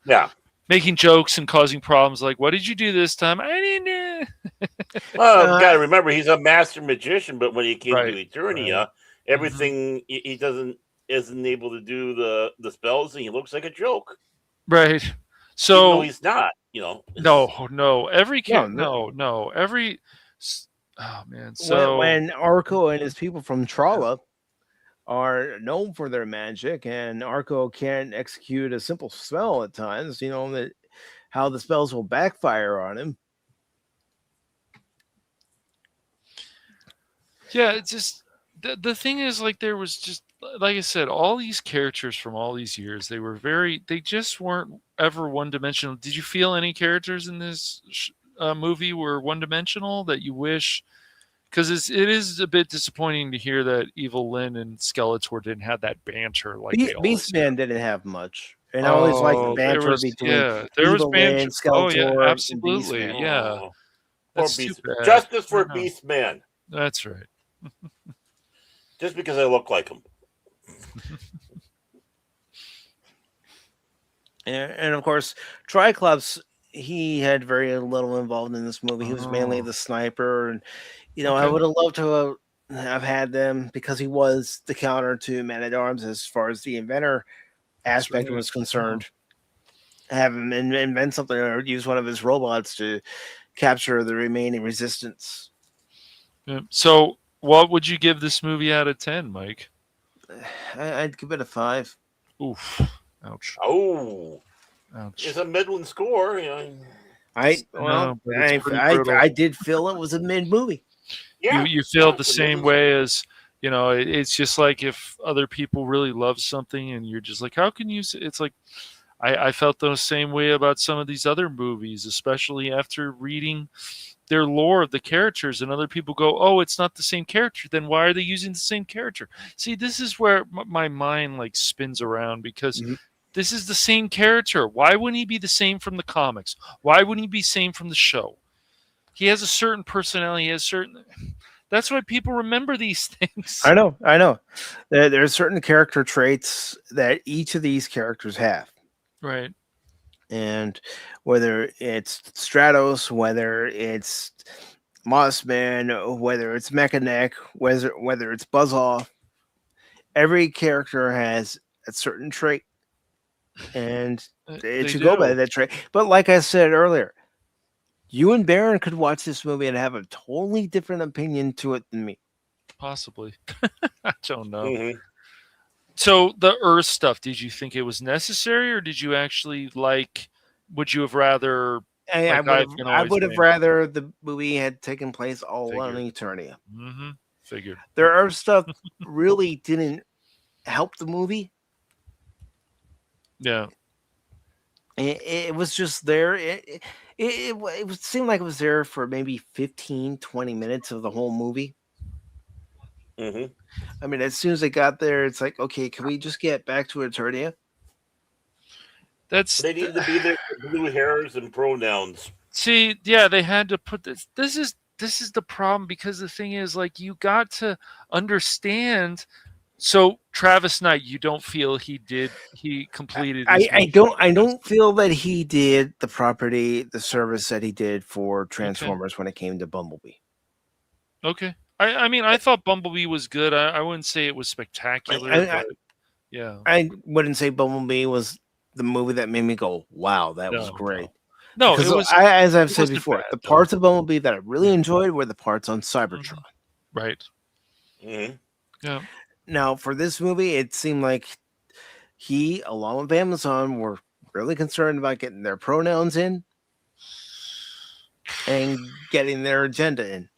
Yeah. making jokes and causing problems. Like, what did you do this time? I didn't know. Well, Uh, got to remember he's a master magician, but when he came Right, to Eternia, right. everything he isn't able to do the spells, and he looks like a joke, Right. even though So he's not. no, every No, no, every. Oh man, when so when Arco and his people from Tralla are known for their magic, and Arco can't execute a simple spell at times, that how the spells will backfire on him. yeah, it's just the thing is, like, there was just, like I said, all these characters from all these years, they just weren't ever one dimensional. Did you feel any characters in this movie were one dimensional that you wish? Because it is a bit disappointing to hear that Evil-Lyn and Skeletor didn't have that banter like they always Beastman didn't have much, and I always liked the banter between there was Evil-Lyn, banter. Oh yeah, Skeletor, and absolutely, Beastman. yeah. Oh, poor That's too Beast. bad. Justice I for know. Beast Man, That's right. just because I look like him. And of course, Triclops, he had very little involved in this movie. He was mainly Oh. the sniper, and I Okay. would have loved to have had them because he was the counter to Man at Arms as far as the inventor aspect right. was concerned. Have him invent something or use one of his robots to capture the remaining resistance. Yeah. So, what would you give this movie out of 10, Mike? I'd give it a 5. Oof. Ouch. Oh, Ouch. it's a middling score. I did feel it was a mid movie. Yeah, You feel the it's a same middling way as, it's just like if other people really love something and you're just like, how can you it's like I felt the same way about some of these other movies, especially after reading their lore of the characters, and other people go, oh, it's not the same character, then why are they using the same character? See, this is where my mind like spins around, because this is the same character. Why wouldn't he be the same from the comics? Why wouldn't he be same from the show? He has a certain personality. He has certain. That's why people remember these things. I know. There are certain character traits that each of these characters have. Right. And whether it's Stratos, whether it's Mossman, whether it's Mechaneck, whether it's Buzzoff, every character has a certain trait, and They to go by do. that trait. But like I said earlier, you and Baron could watch this movie and have a totally different opinion to it than me. Possibly. I don't know. Mhm. So the Earth stuff, did you think it was necessary, or did you actually like? Would you have rather? I Like would have rather the movie had taken place all on Eternia. Mm-hmm. Figured. Their Earth stuff really didn't help the movie. Yeah. It was just there. It seemed like it was there for maybe 15, 20 minutes of the whole movie. Mhm. I mean, as soon as they got there, it's like, okay, can we just get back to Eternia? That's They need to be there for blue hairs and pronouns. see, yeah, they had to put this. This is the problem, because the thing is, like, you got to understand. So Travis Knight, you don't feel he completed. I don't feel that he did the service that he did for Transformers when it came to Bumblebee. Okay. I mean, I thought Bumblebee was good. I wouldn't say it was spectacular, but yeah. I wouldn't say Bumblebee was the movie that made me go, wow, that was great. No, because it was. as I've said before, bad, the parts of Bumblebee that I really enjoyed were the parts on Cybertron. Right. Mhm. Yeah. Now, for this movie, it seemed like he, along with Amazon, were really concerned about getting their pronouns in and getting their agenda in.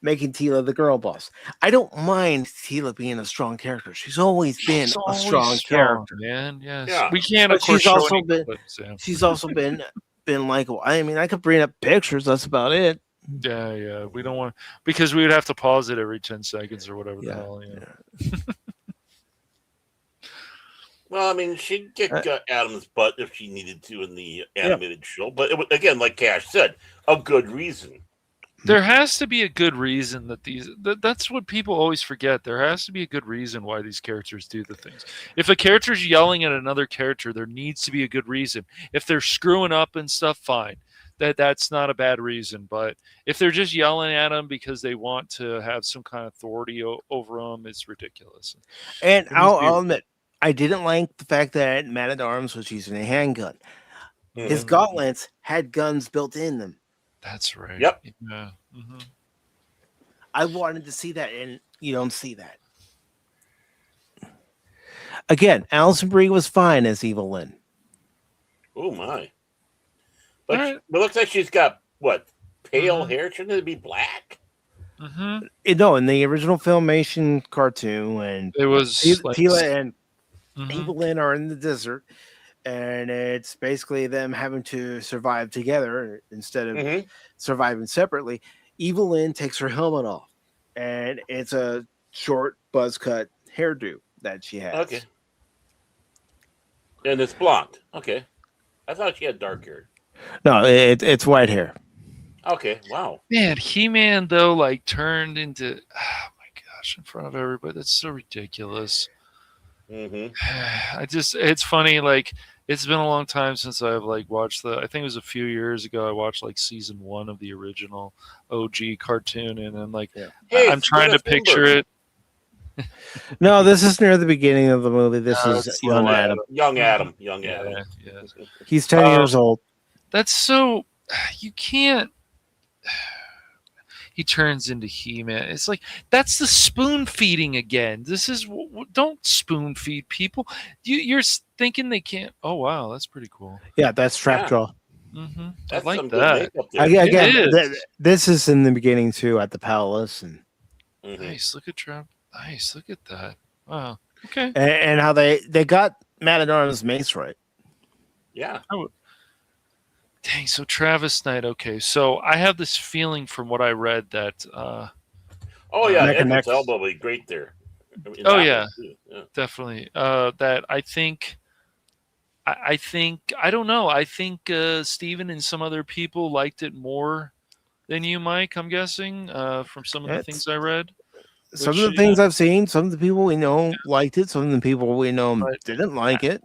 Making Teela the girl boss. I don't mind Teela being a strong character. She's always been a strong character, man. Yes, Yeah. we can't. But Of course, she's also show been. clips, yeah. She's also been likable. I mean, I could bring up pictures. That's about it. Yeah. We don't want, because we would have to pause it every 10 seconds or whatever the Yeah, hell. yeah. Well, I mean, she'd kick Adam's butt if she needed to in the animated show, but it was, again, like Cash said, a good reason. There has to be a good reason that that's what people always forget. There has to be a good reason why these characters do the things. If a character's yelling at another character, there needs to be a good reason. If they're screwing up and stuff, fine. That's not a bad reason. But if they're just yelling at them because they want to have some kind of authority over them, it's ridiculous. And I'll admit, I didn't like the fact that Man-at-Arms was using a handgun. His gauntlets had guns built in them. That's right. Yep. Yeah. Mm-hmm. I wanted to see that, and you don't see that. Again, Alison Brie was fine as Evil-Lyn. Oh my! But it looks like she's got what, pale hair? Shouldn't it be black? No, in the original Filmation cartoon, and it was Teela and Evil-Lyn are in the desert, and it's basically them having to survive together instead of surviving separately. Evil-Lyn takes her helmet off, and it's a short buzz cut hairdo that she has. Okay. And it's blonde. Okay. I thought she had dark hair. No, it's white hair. Okay. Wow. Man, He-Man though, like turned into, oh my gosh, in front of everybody. That's so ridiculous. It's funny. Like, it's been a long time since I've like watched I think it was a few years ago. I watched like season 1 of the original OG cartoon, and I'm like, hey, I'm trying to picture it. No, this is near the beginning of the movie. This is young Adam. Young Adam. Yeah. He's 10 years old. That's so, you can't. He turns into He-Man. It's like, that's the spoon feeding again. This is, don't spoon feed people. You're thinking they can't. Oh wow, that's pretty cool. Yeah, that's Trapjaw. I like that. Again, this is in the beginning too at the palace, and nice. Look at Trap. Nice. Look at that. Wow. Okay. And how they got Man-at-Arms mace right. Yeah. Dang. So Travis Knight. Okay. So I have this feeling from what I read that. Idris Elba will be great there. Definitely. That I think. I think I don't know. I think Steven and some other people liked it more than you, Mike. I'm guessing from some of the things I read. Some of the things I've seen, some of the people we know liked it. Some of the people we know didn't like it.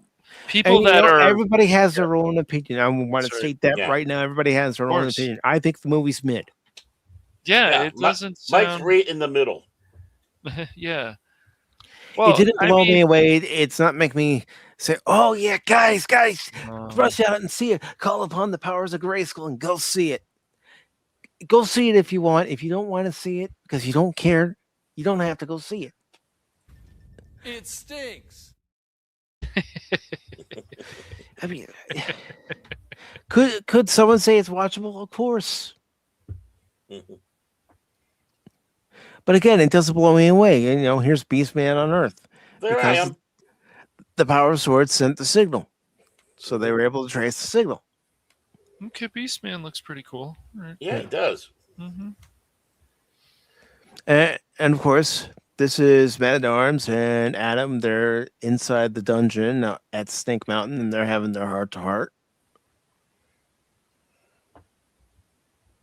People everybody has their own opinion. I want to state that right now. Everybody has their own opinion. I think the movie's mid. Yeah, it doesn't. Mike's right in the middle. Yeah. Well, it didn't blow me away. It's not make me say, "Oh yeah, guys, rush out and see it. Call upon the powers of Grayskull and go see it. Go see it if you want. If you don't want to see it because you don't care, you don't have to go see it. It stinks." I mean, could someone say it's watchable? Of course. But again, it doesn't blow me away. And, here's Beastman on Earth. There I am. The Power of Swords sent the signal. So they were able to trace the signal. Okay, Beastman looks pretty cool. Right. Yeah, it does. And of course, this is Man-at-Arms and Adam. They're inside the dungeon at Snake Mountain, and they're having their heart-to-heart.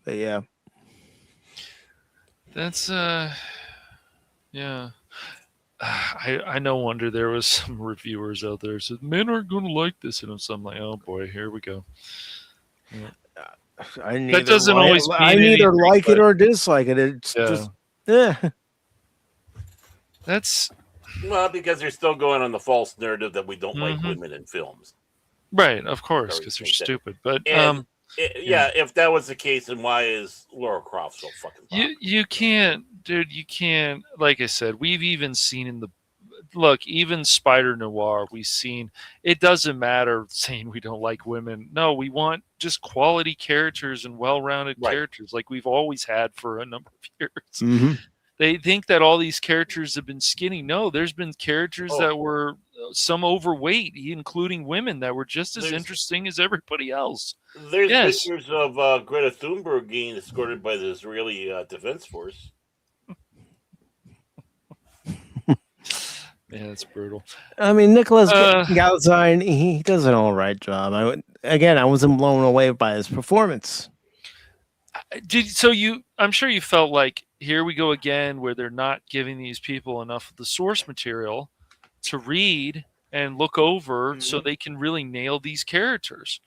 But yeah. That's yeah. I no wonder there was some reviewers out there who said men aren't going to like this, and I'm like, oh boy, here we go. Yeah. That doesn't always mean I neither like it or dislike it. It's just That's because they're still going on the false narrative that we don't like women in films. Right, of course, because they're stupid. But if that was the case, then why is Lara Croft so fucking popular? You can't, dude. You can't. Like I said, we've even seen even Spider Noir. We've seen. It doesn't matter saying we don't like women. No, we want just quality characters and well-rounded characters, like we've always had for a number of years. They think that all these characters have been skinny. No, there's been characters that were some overweight, including women, that were just as interesting as everybody else. There's pictures of Greta Thunberg being escorted by the Israeli Defense Force. Yeah, it's brutal. I mean, Nicholas Uh, Galitzine, he does an all right job. I wasn't blown away by his performance. I'm sure you felt like here we go again, where they're not giving these people enough of the source material to read and look over, so they can really nail these characters.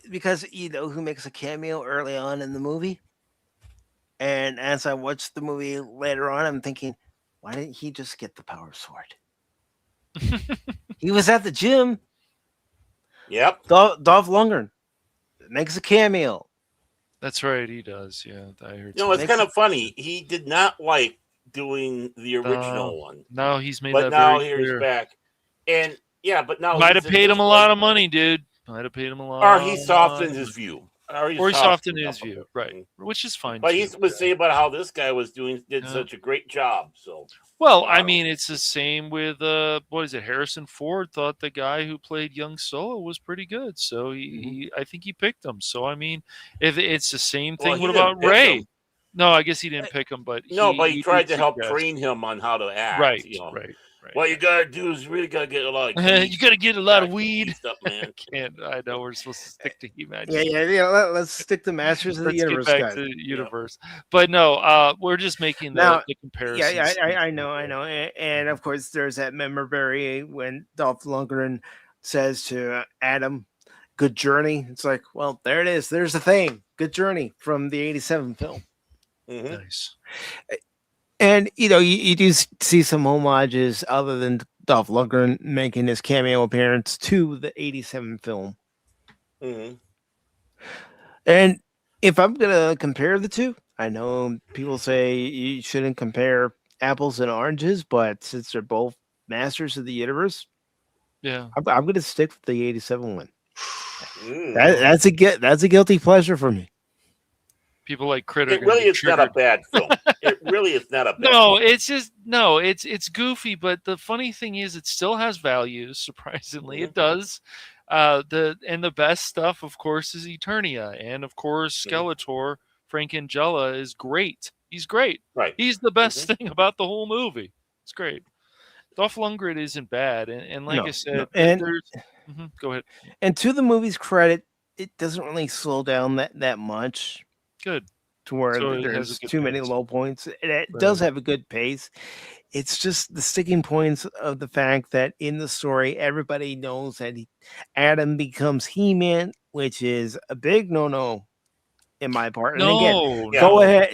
Because you know who makes a cameo early on in the movie? And as I watched the movie later on, I'm thinking, why didn't he just get the power sword? He was at the gym. Yep. Dolph Lundgren makes a cameo. That's right, he does. Yeah, I heard. You know, it's kind of funny. He did not like doing the original one, No, he's made but that now very here clear. he's back. And yeah, but now Might he's have in paid this him a one, lot of money, dude. Might have paid him a lot. or he softened his view, or he softened his up a view, bit. right? Which is fine. But too. he was saying about how this guy did such a great job. So, Well, I I don't mean, it's the same with what is it? Harrison Ford thought the guy who played young Solo was pretty good, so I think he picked him. So I mean, if it's the same Well, thing, he what didn't about pick Ray? him. No, I guess he didn't pick him, but No, but he tried did to help suggest. train him on how to act. Right, You know, right. what you gotta do is really gotta get a lot of You got to get a lot of weed. Up, man. I know we're supposed to stick to He-Man. Yeah. Let's stick to Masters of the Let's Universe, get back guys. to the universe. But no, we're just making the comparison. Yeah, I know. And of course, there's that memorabilia when Dolph Lundgren says to Adam, "Good journey." It's like, well, there it is. There's the thing. Good journey from the '87 film. Nice. And you know, you do see some homages other than Dolph Lundgren making his cameo appearance to the '87 film. And if I'm gonna compare the two, I know people say you shouldn't compare apples and oranges, but since they're both masters of the universe, yeah, I'm gonna stick with the '87 one. That's a guilty pleasure for me. People like Critter. It really is not a bad film. It really is not a bad No, film. it's just it's goofy, but the funny thing is it still has values, surprisingly. It does. The best stuff, of course, is Eternia, and of course Skeletor, Frank Langella is great. He's great. Right. He's the best thing about the whole movie. It's great. Dolph Lundgren isn't bad, and like I said, go ahead. And to the movie's credit, it doesn't really slow down that much. Good. To where So there's too many low points. It does have a good pace. It's just the sticking points of the fact that in the story, everybody knows that Adam becomes He-Man, which is a big no-no in my part. And again,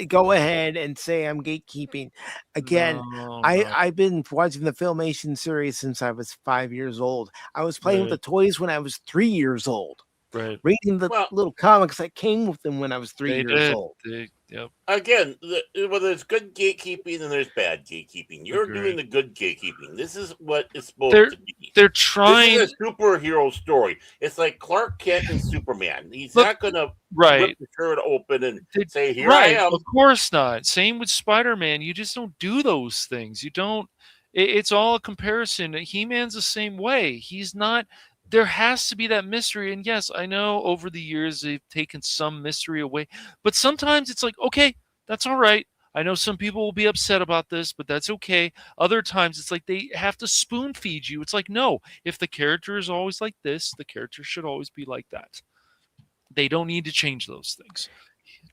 go ahead and say I'm gatekeeping. Again, I've been watching the Filmation series since I was 5 years old. I was playing with the toys when I was 3 years old. Right. Reading the little comics that came with them when I was 3 years old. Again, whether it's good gatekeeping and there's bad gatekeeping, you're doing the good gatekeeping. This is what it's supposed to be. They're trying. This is a superhero story. It's like Clark Kent and Superman. He's not going to rip the shirt open and say, "Here I am." Of course not. Same with Spider-Man. You just don't do those things. You don't. It's all a comparison. He-Man's the same way. He's not. There has to be that mystery. And yes, I know over the years they've taken some mystery away. But sometimes it's like, okay, that's all right. I know some people will be upset about this, but that's okay. Other times it's like they have to spoon feed you. It's like, no, if the character is always like this, the character should always be like that. They don't need to change those things.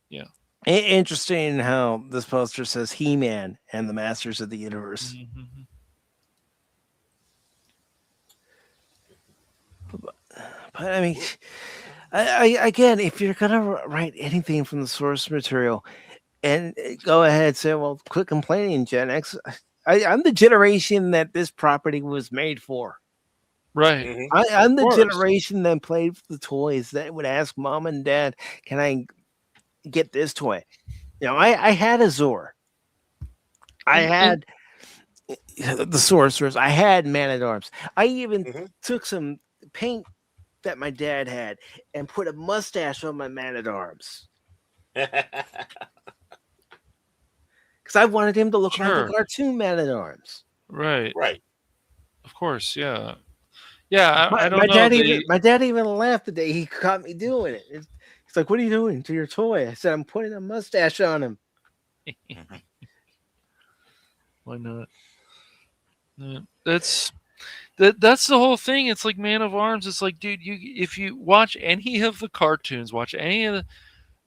Yeah. Interesting how this poster says He-Man and the Masters of the Universe. But I mean, again, if you're gonna write anything from the source material, and go ahead and say, "Well, quit complaining, Gen X." I'm the generation that this property was made for. Right. I'm the generation that played with the toys that would ask mom and dad, "Can I get this toy?" You know, I had a Zor. I had the Sorceress. I had Man-at-Arms. I even took some paint that my dad had and put a mustache on my Man-at-Arms. Because I wanted him to look like a cartoon Man-at-Arms. Right. Right. Of course, yeah. Yeah, I don't my know. My dad even laughed the day he caught me doing it. He's like, "What are you doing to your toy?" I said, "I'm putting a mustache on him." Why not? Yeah. That's the whole thing. It's like Man of Arms. It's like, dude, if you watch any of the cartoons, watch any of the,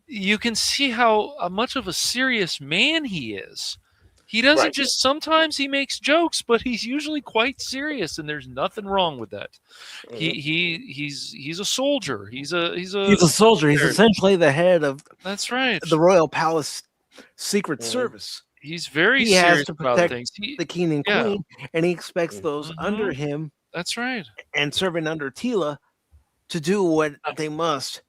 you can see how much of a serious man he is. He doesn't Right. just sometimes he makes jokes, but he's usually quite serious, and there's nothing wrong with that. He's a soldier. He's a soldier. He's essentially the head of that's right. the Royal Palace Secret Service. He's very He has serious to about protect things. the king and yeah. queen, and he expects those under him That's right. and serving under Teela to do what they must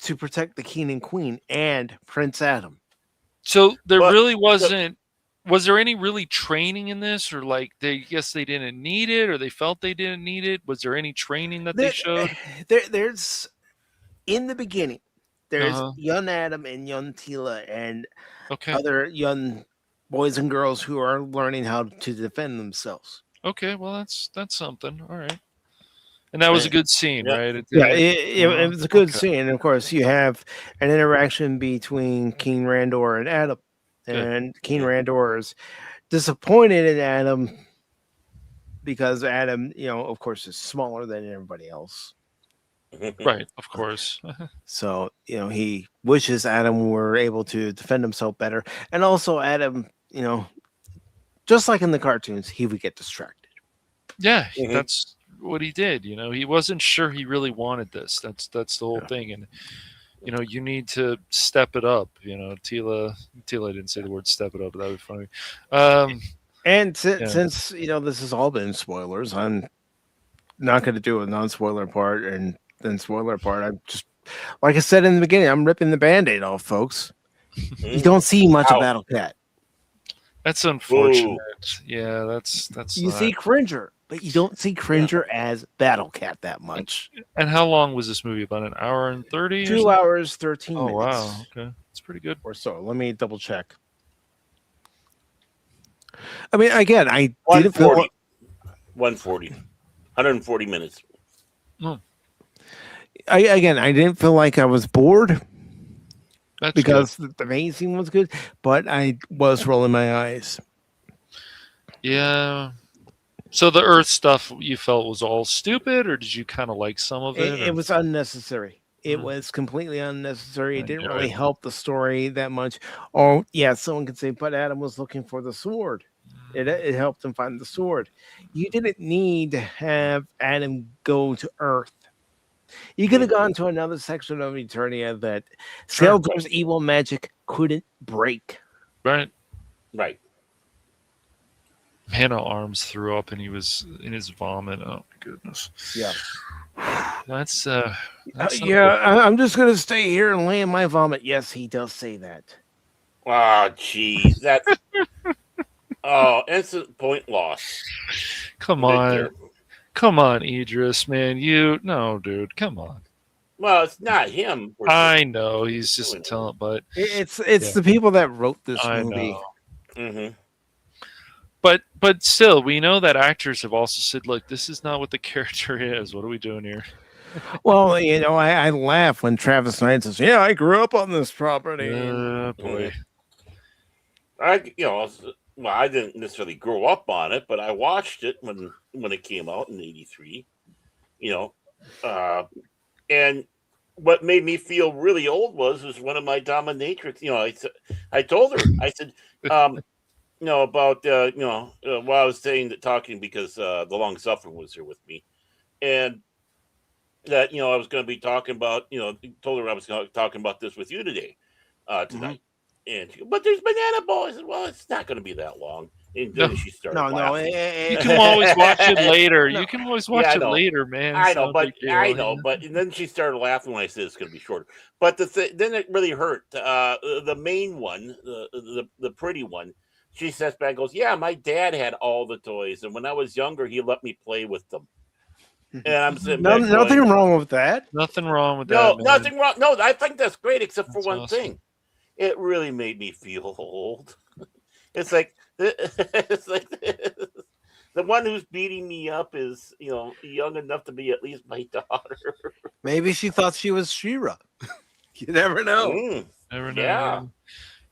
to protect the king and queen and Prince Adam. So there But- really wasn't. Was there any really training in this, or like they guess they didn't need it, or they felt they didn't need it? Was there any training that they showed? There's in the beginning, there's Uh-huh. young Adam and young Teela and Okay. other young boys and girls who are learning how to defend themselves. Okay. Well, that's something. All right. And that was a good scene, Yeah. right? It was a good Okay. scene. And of course, you have an interaction between King Randor and Adam. Good. And King Randor is disappointed in Adam because Adam, of course, is smaller than everybody else. Right. Of course. So, he wishes Adam were able to defend himself better. And also, Adam, just like in the cartoons, he would get distracted. Yeah, that's what he did. He wasn't sure he really wanted this. That's the whole thing. And you need to step it up. Teela didn't say the word "step it up," but that would be funny. And since this has all been spoilers, I'm not going to do a non-spoiler part and then spoiler part. I'm just, like I said in the beginning, I'm ripping the Band-Aid off, folks. You don't see much of Battle Cat. That's unfortunate. Yeah, that's. You see Cringer, but you don't see Cringer as Battle Cat that much. And how long was this movie? About an hour and 30? 2 hours, 13 Oh minutes. wow, okay, that's pretty good. Or so. Let me double check. I mean, again, I didn't feel 140. 140 minutes. I didn't feel like I was bored That's because the main scene was good, but I was rolling my eyes. Yeah. So the Earth stuff you felt was all stupid, or did you kind of like some of it? It was unnecessary. It was completely unnecessary. It didn't really help the story that much. Oh, yeah, someone could say, but Adam was looking for the sword. It helped him find the sword. You didn't need to have Adam go to Earth. You could have gone to another section of Eternia that Skeletor's evil magic couldn't break. Right. Right. Man of Arms threw up and he was in his vomit. Oh my goodness. Yeah. That's I'm just gonna stay here and lay in my vomit. Yes, he does say that. Oh, jeez. That's instant point loss. Come Right on. there. Come on, Idris, man. No, dude. Come on. Well, it's not him. I know he's just telling, but It's the people that wrote this I movie. know. Mm-hmm. But still, we know that actors have also said, "Look, this is not what the character is. What are we doing here?" Well, I laugh when Travis Knight says, "Yeah, I grew up on this property." Boy. I didn't necessarily grow up on it, but I watched it when it came out in '83. And what made me feel really old was one of my dominatrix. I told her, I said, about while I was talking because the long suffering was here with me, and that I was going to be talking about told her I was talking about this with you today, tonight. And she goes, but there's Banana Boy. I said, well, it's not going to be that long. And then she started laughing. You can always watch it later. You can always watch it later, man. I know, but and then she started laughing when I said it's going to be shorter. But then it really hurt. The main one, the pretty one, she says back, goes, yeah, my dad had all the toys, and when I was younger, he let me play with them. And I'm sitting back nothing wrong with that. Nothing wrong with no, that. No, nothing wrong. No, I think that's great, except for one awesome. thing. It really made me feel old. It's like the one who's beating me up is young enough to be at least my daughter. Maybe she thought she was She-Ra. You never know. Never know. Yeah.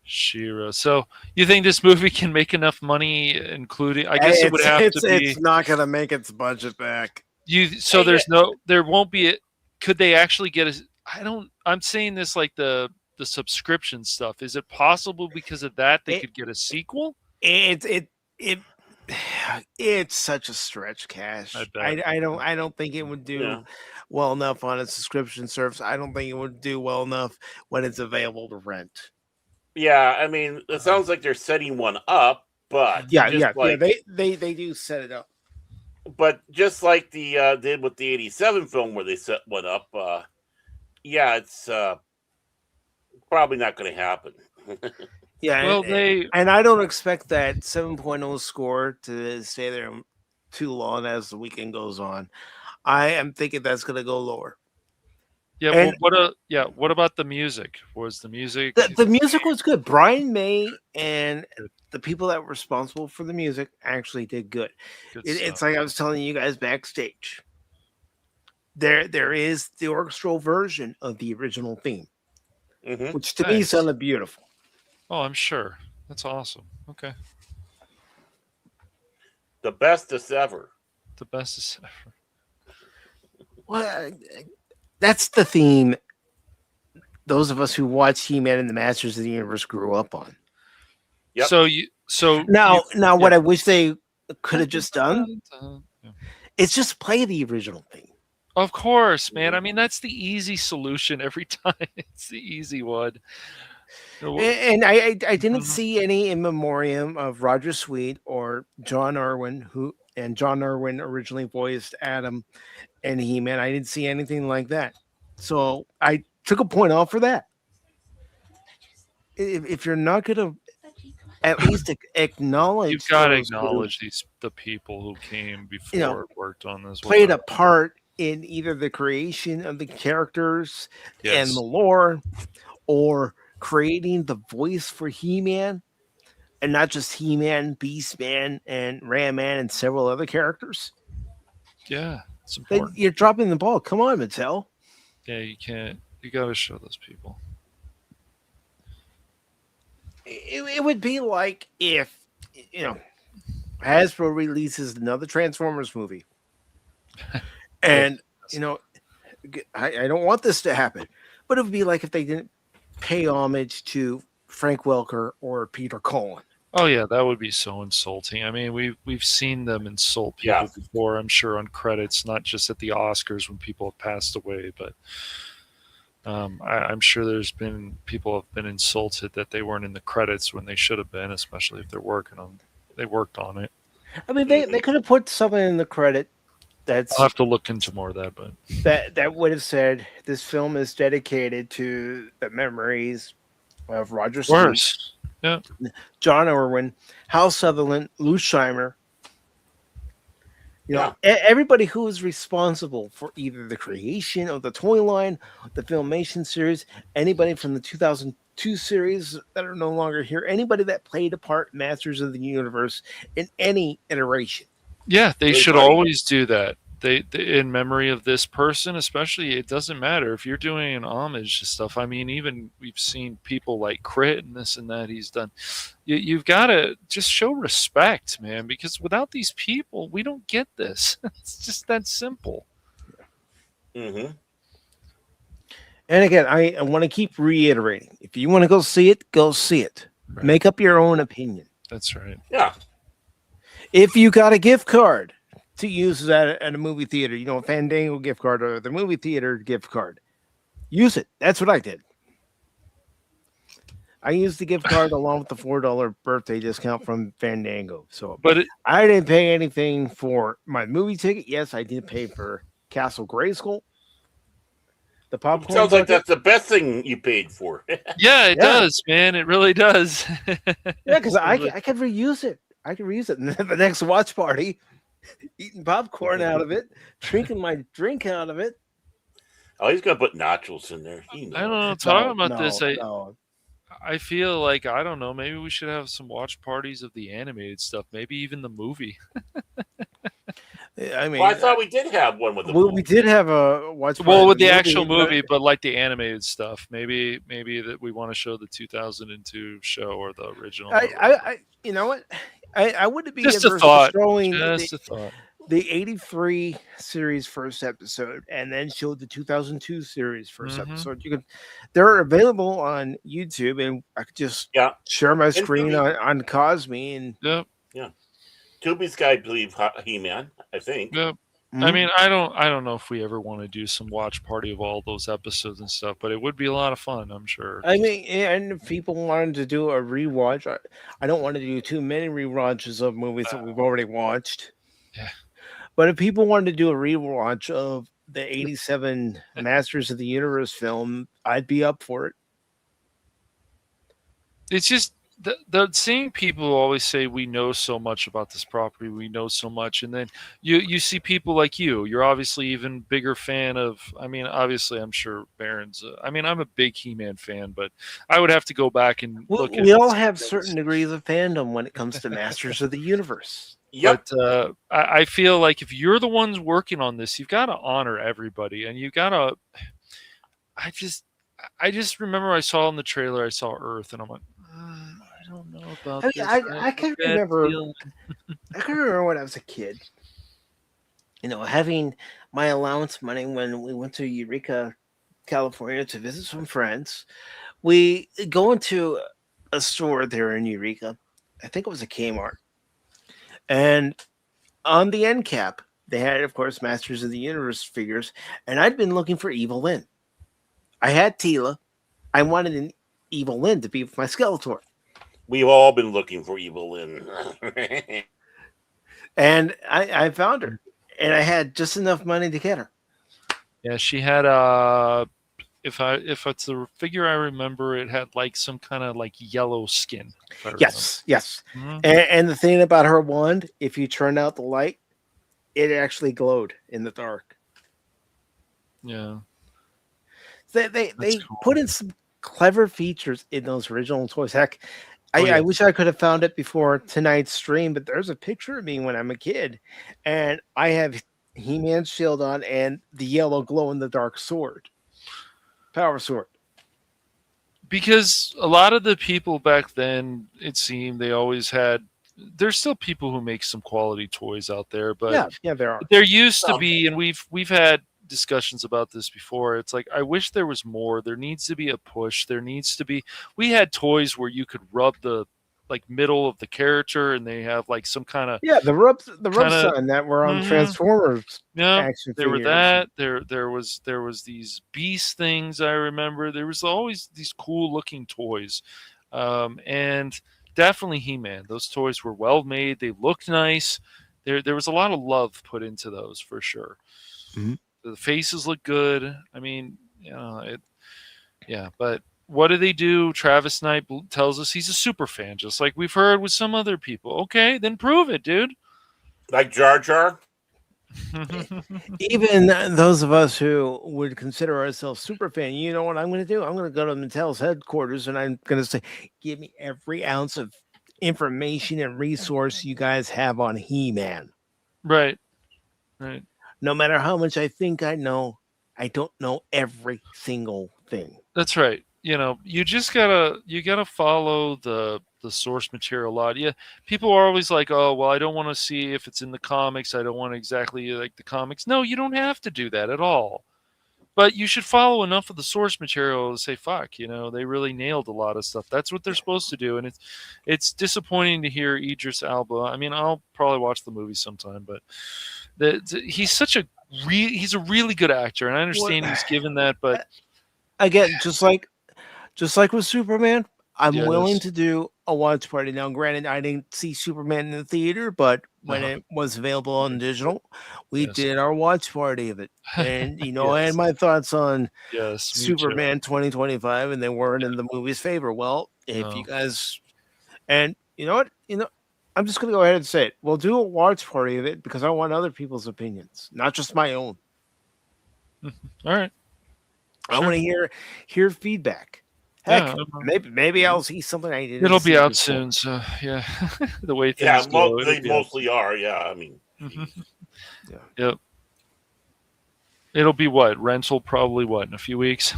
She-Ra. So you think this movie can make enough money, including? I guess it would have to be. It's not gonna make its budget back. So there won't be a. Could they actually get a? I'm saying this like the subscription stuff. Is it possible because of that they could get a sequel? It it's such a stretch, Cash. I bet. I don't think it would do well enough on a subscription service. I don't think it would do well enough when it's available to rent. Yeah, I mean, it sounds like they're setting one up, but Yeah, they do set it up. But just like the did with the '87 film where they set one up, it's probably not going to happen. Yeah, Well, and I don't expect that 7.0 score to stay there too long as the weekend goes on. I am thinking that's going to go lower. Yeah, And- what about the music? Was the music The music was good. Brian May and the people that were responsible for the music actually did good. good It's stuff? like I was telling you guys backstage. There is the orchestral version of the original theme, Mhm. which to me Nice. sounded beautiful. Oh, I'm sure. That's awesome. Okay. The bestest ever. The best is ever. Well, that's the theme those of us who watched He-Man and the Masters of the Universe grew up on. Yep. So Now, what yeah. I wish they could have just done Yeah. is just play the original theme. Of course, man. I mean, that's the easy solution every time. It's the easy one. And I didn't Mhm. see any in memoriam of Roger Sweet or John Irwin, John Irwin originally voiced Adam and He-Man. I didn't see anything like that. So I took a point off for that. If you're not going to at least acknowledge, You've got to those who acknowledge the people who came before worked on this. played a part in either the creation of the characters and Yes. the lore, or creating the voice for He-Man, and not just He-Man, Beastman, and Ram Man, and several other characters. Yeah, it's important. You're dropping the ball. Come on, Mattel. Yeah, you can't. You got to show those people. It would be like if, Hasbro releases another Transformers movie. And, I don't want this to happen, but it would be like if they didn't pay homage to Frank Welker or Peter Cullen. Oh yeah, that would be so insulting. I mean, we've seen them insult people before. I'm sure on credits, not just at the Oscars when people have passed away, but I'm sure there's been people have been insulted that they weren't in the credits when they should have been, especially if they worked on it. I mean, they could have put something in the credit that's I'll have to look into more of that, but that would have said this film is dedicated to the memories of Roger Sweet, worse. Yeah. John Irwin, Hal Sutherland, Lou Scheimer. Everybody who is responsible for either the creation of the toy line, the Filmation series, anybody from the 2002 series that are no longer here, anybody that played a part in Masters of the Universe in any iteration. Yeah, they Really should funny. always do that. They in memory of this person, especially. It doesn't matter if you're doing an homage to stuff. I mean, even we've seen people like Crit and this and that he's done. You've got to just show respect, man, because without these people, we don't get this. It's just that simple. Mm-hmm. And again, I want to keep reiterating: if you want to go see it, go see it. Right. Make up your own opinion. That's right. Yeah. If you got a gift card to use at a movie theater, a Fandango gift card or the movie theater gift card, use it. That's what I did. I used the gift card along with the $4 birthday discount from Fandango. So, But I didn't pay anything for my movie ticket. Yes, I did pay for Castle Grayskull. The popcorn. Sounds like bucket. that's the best thing you paid for. yeah, it does, man. It really does. Yeah, because I could reuse it. I could reuse it. And then the next watch party, eating popcorn out of it, drinking my drink out of it. Oh, he's gonna put nachos in there. I don't know. Talking about this, No. I feel like, I don't know, maybe we should have some watch parties of the animated stuff, maybe even the movie. I mean, Well, I thought we did have one with the we did have a watch. Well, party with the movie, actual movie, but like the animated stuff, maybe that we want to show the 2002 show or the original. you know what? I wouldn't be Just a averse to thought. showing Just a thought. the 83 series first episode and then show the 2002 series 1st Mhm. episode. They're available on YouTube, and I could just share my screen on Cosme and Yep. Yeah. Tubi's guy, I believe, He-Man, I think. Yep. I mean, I don't know if we ever want to do some watch party of all those episodes and stuff, but it would be a lot of fun, I'm sure. I mean, and if people wanted to do a rewatch, I don't want to do too many rewatches of movies that we've already watched. Yeah. But if people wanted to do a rewatch of the 87 Masters of the Universe film, I'd be up for it. It's just the seeing people always say we know so much about this property, we know so much, and then you see people like you're obviously even bigger fan of. I mean, obviously, I'm sure Baron's. I mean, I'm a big He-Man fan, but I would have to go back and look. We all have certain degrees of fandom when it comes to Masters of the Universe. Yep. But I feel like if you're the ones working on this, you've got to honor everybody, and you got to. I just remember I saw in the trailer, I saw Earth, and I'm like, I don't know about this. I can remember. I can remember when I was a kid. You know, having my allowance money when we went to Eureka, California to visit some friends. We go into a store there in Eureka. I think it was a Kmart. And on the end cap, they had, of course, Masters of the Universe figures. And I'd been looking for Evil-Lyn. I had Teela. I wanted an Evil-Lyn to be with my Skeletor. We've all been looking for Evil-Lyn. And I found her. And I had just enough money to get her. Yeah, she had if it's the figure I remember, it had like some kind of like yellow skin. Yes. Mm-hmm. And the thing about her wand, if you turned out the light, it actually glowed in the dark. Yeah. They cool. put in some clever features in those original toys. Heck, I wish I could have found it before tonight's stream, but there's a picture of me when I'm a kid, and I have He-Man's shield on and the yellow glow-in-the-dark sword. Power sword. Because a lot of the people back then, it seemed they always had. There's still people who make some quality toys out there, but yeah, there are. There used to be, and we've had discussions about this before. It's like I wish there was more. There needs to be a push. There needs to be. We had toys where you could rub the like middle of the character, and they have like some kind of the rub sign that were on Transformers. Yeah, action there were figures. that. There was these beast things. I remember there was always these cool looking toys, and definitely He-Man. Those toys were well made. They looked nice. There was a lot of love put into those for sure. Mm-hmm. The faces look good. I mean, but what do they do? Travis Knight tells us he's a super fan, just like we've heard with some other people. Okay, then prove it, dude. Like Jar Jar? Even those of us who would consider ourselves super fan, you know what I'm going to do? I'm going to go to Mattel's headquarters and I'm going to say, give me every ounce of information and resource you guys have on He-Man. Right. No matter how much I think I know, I don't know every single thing. That's right. You know, you just gotta follow the source material a lot. Yeah, people are always like, oh, well, I don't want to see if it's in the comics. I don't want exactly like the comics. No, you don't have to do that at all. But you should follow enough of the source material to say, fuck, you know, they really nailed a lot of stuff. That's what they're supposed to do. And it's disappointing to hear Idris Elba. I mean, I'll probably watch the movie sometime, but he's he's a really good actor. And I understand he's given that, but again, just like with Superman, I'm Yes. willing to do a watch party. Now, granted, I didn't see Superman in the theater, but when it was available on digital, we Yes. did our watch party of it. And, you know, I had Yes. my thoughts on yes, me too. Superman 2025, and they weren't in the movie's favor. Well, if No. you guys, and you know what? I'm just going to go ahead and say it. We'll do a watch party of it because I want other people's opinions, not just my own. All right. I want to hear feedback. Heck, Yeah, maybe I'll see something I didn't. it'll be see out before. soon. So yeah, the way things Yeah, go, it'll they be out mostly are. Yeah, I mean, soon. Yeah. Yep. It'll be what? Rental probably what? In a few weeks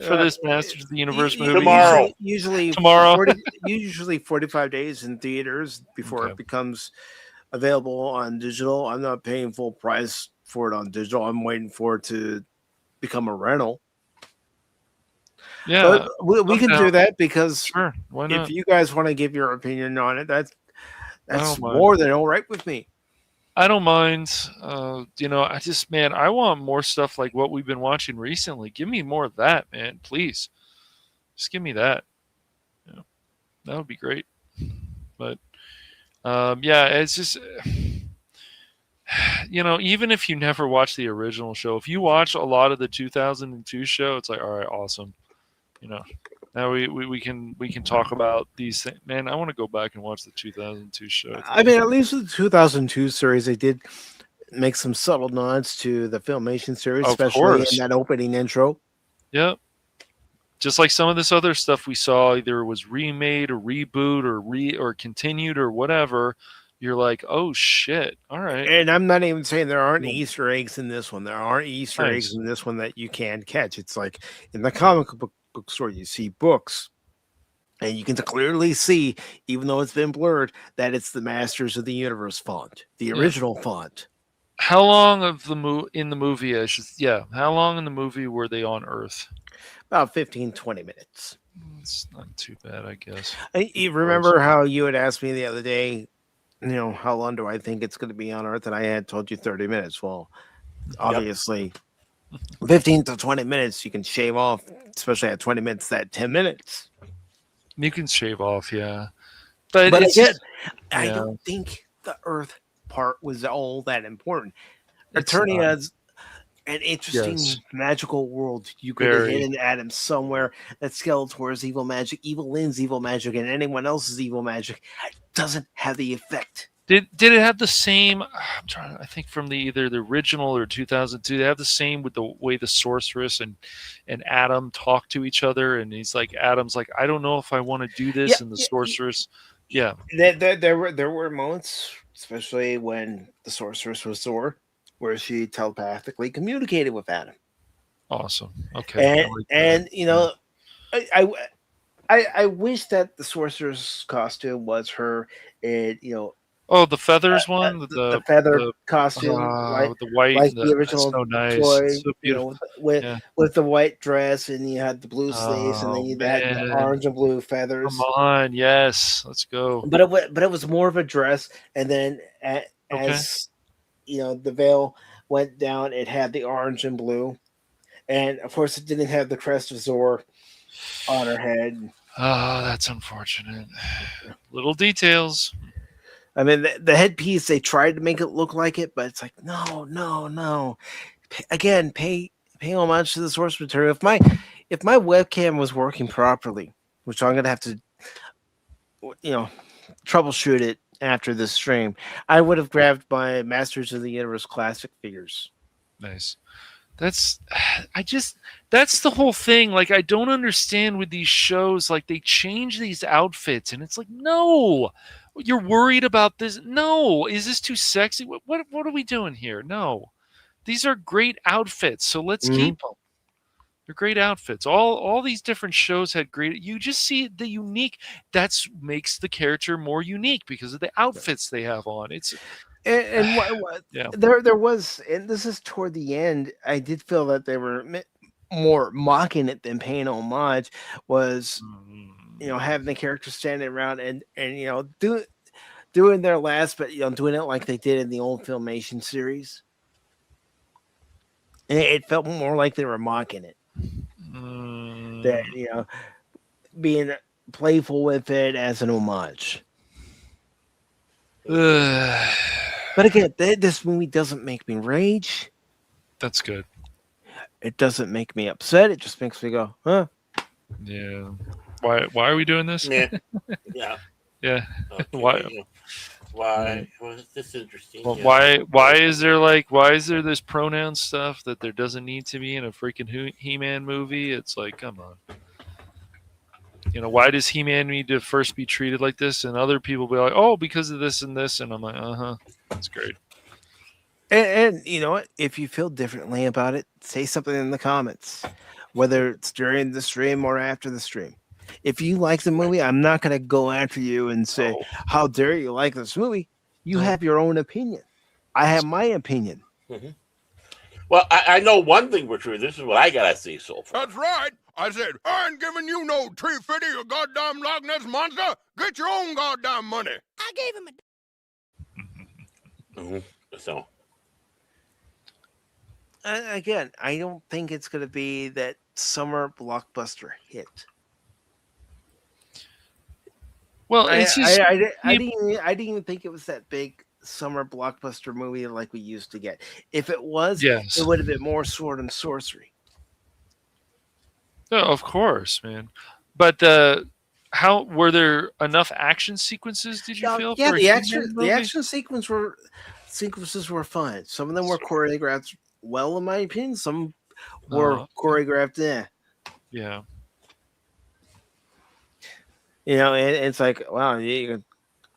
for this Masters of the Universe movie? Tomorrow. Usually Tomorrow. 45 days in theaters before Okay. it becomes available on digital. I'm not paying full price for it on digital. I'm waiting for it to become a rental. Yeah. But we can do that because Sure. Why not? if you guys want to give your opinion on it, that's don't mind. more than all right with me. I don't mind. I want more stuff like what we've been watching recently. Give me more of that, man. Please. Just give me that. Yeah, that would be great. But it's just even if you never watch the original show, if you watch a lot of the 2002 show, it's like, all right, awesome. Now we can talk about these things. Man, I want to go back and watch the 2002 show. I mean, at least with the 2002 series, they did make some subtle nods to the Filmation series, Of especially course. in that opening intro. Yep. Just like some of this other stuff we saw, either was remade or reboot or continued or whatever. You're like, oh shit! All right. And I'm not even saying there aren't Yeah. Easter eggs in this one. There aren't Easter Nice. eggs in this one that you can catch. It's like in the comic book store, you see books, and you can clearly see, even though it's been blurred, that it's the Masters of the Universe font, the original font. How long of in the movie? How long in the movie were they on Earth? About 15, 20 minutes. It's not too bad, I guess. You remember how you had asked me the other day, how long do I think it's going to be on Earth? And I had told you 30 minutes. Well, obviously, 15 to 20 minutes, you can shave off, especially at 20 minutes, that 10 minutes. You can shave off, yeah. But again, I yeah. don't think the Earth part was all that important. It's Eternia's an interesting magical world. You could have hidden Adam somewhere. That Skeletor's evil magic, Evil-Lyn's evil magic, and anyone else's evil magic doesn't have the effect. Did it have the same? I'm trying. I think from either the original or 2002, they have the same with the way the Sorceress and Adam talk to each other, and Adam's like, I don't know if I want to do this, and the Sorceress, There were moments, especially when the Sorceress was Zor, where she telepathically communicated with Adam. Awesome. Okay. I wish that the Sorceress costume was her in Oh, the feathers one, the feather costume, with the white, like the original so nice, toy, so beautiful. With the white dress, and you had the blue sleeves, and then you had the orange and blue feathers. Come on, yes, let's go. But it was more of a dress, and then as the veil went down, it had the orange and blue, and of course it didn't have the crest of Zor on her head. Oh, that's unfortunate. Little details. I mean, the headpiece, they tried to make it look like it, but it's like, no. Again, pay homage to the source material. If my webcam was working properly, which I'm gonna have to, troubleshoot it after this stream, I would have grabbed my Masters of the Universe classic figures. Nice. That's the whole thing. Like, I don't understand with these shows. Like, they change these outfits, and it's like, no. You're worried about this? No. Is this too sexy? What are we doing here? No. These are great outfits, so let's keep them. They're great outfits. All these different shows had great. You just see the unique. That's makes the character more unique because of the outfits they have on. It's there was, and this is toward the end. I did feel that they were more mocking it than paying homage. Was having the characters standing around and doing their last, but doing it like they did in the old Filmation series. And it felt more like they were mocking it. That being playful with it as an homage. But again, this movie doesn't make me rage. That's good. It doesn't make me upset. It just makes me go, huh? Yeah. Why are we doing this? Yeah. Yeah. Okay, why was this interesting? Well, why is there this pronoun stuff that there doesn't need to be in a freaking He-Man movie? It's like, come on. Why does He-Man need to first be treated like this, and other people be like, oh, because of this and this, and I'm like, that's great. And you know what? If you feel differently about it, say something in the comments, whether it's during the stream or after the stream. If you like the movie, I'm not going to go after you and say, Oh. "How dare you like this movie?" You No. have your own opinion. I have my opinion. Well, I know one thing for sure. This is what I gotta say so far. That's right. I said, I ain't giving you no tree fitty, you goddamn Loch Ness monster. Get your own goddamn money. I gave him a. So Again, I don't think it's going to be that summer blockbuster hit. Well, it's just I didn't even think it was that big summer blockbuster movie like we used to get. If it was, Yes. it would have been more sword and sorcery. No, of course, man. But how were there enough action sequences? Did you feel? Yeah, for a the He-Man movie? action sequences were fine. Some of them were choreographed well, in my opinion. Some were choreographed. Yeah. You know, it's like, wow, you can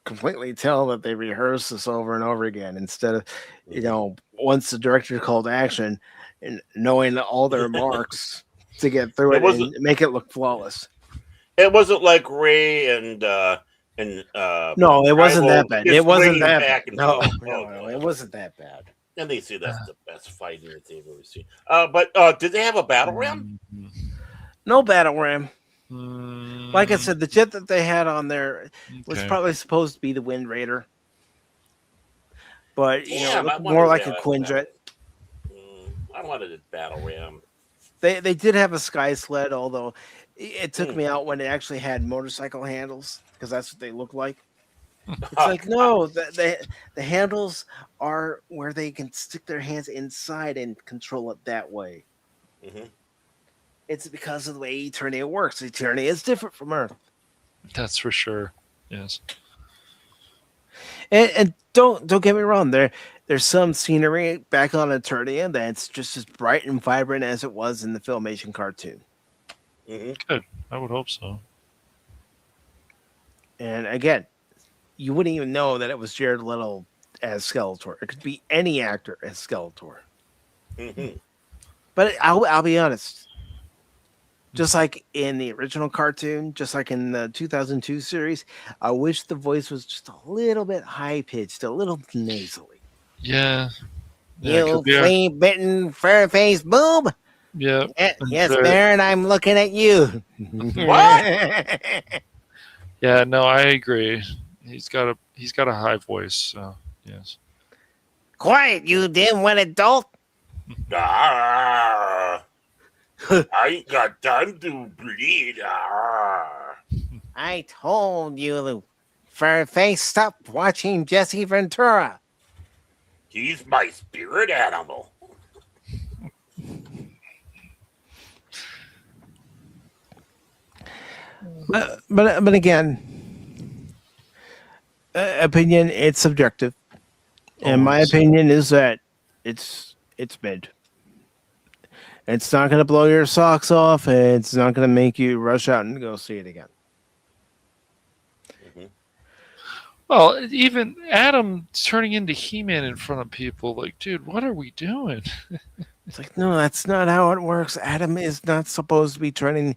completely tell that they rehearsed this over and over again instead of, you know, once the director called action and knowing all their marks to get through it and make it look flawless. it wasn't like Ray and No, it wasn't that bad. just It wasn't bringing that back bad. and No, forth. no, it wasn't that bad. And they say that's the best fighting that they've ever seen. But did they have a battle ram? No battle ram. Mm, Like I said, the jet that they had on there was okay. probably supposed to be the Wind Raider, but you Yeah, know, I it looked more like wondered a Quinjet. I wanted a battle ram. They did have a sky sled, although it took me out when it actually had motorcycle handles because that's what they look like. It's like, no, the handles are where they can stick their hands inside and control it that way. Mhm. It's because of the way Eternia works. Eternia is different from Earth. That's for sure. Yes. And don't get me wrong, there's some scenery back on Eternia that's just as bright and vibrant as it was in the Filmation cartoon. Good. I would hope so. And again, you wouldn't even know that it was Jared Leto as Skeletor. It could be any actor as Skeletor. But I'll be honest. Just like in the original cartoon, just like in the 2002 series, I wish the voice was just a little bit high pitched, a little nasally. Yeah. You flea bitten fur faced boob. Yeah. Yes, Baron, I'm looking at you. What? Yeah, no, I agree. He's got a high voice, so yes. Quiet, you dim-witted dolt. I ain't got time to bleed. I told you, fur face, stop watching Jesse Ventura. He's my spirit animal. But again, opinion, it's subjective. And my opinion is that it's mid. It's not going to blow your socks off. And it's not going to make you rush out and go see it again. Well, even Adam turning into He-Man in front of people, like, dude, what are we doing? It's like, no, that's not how it works. Adam is not supposed to be turning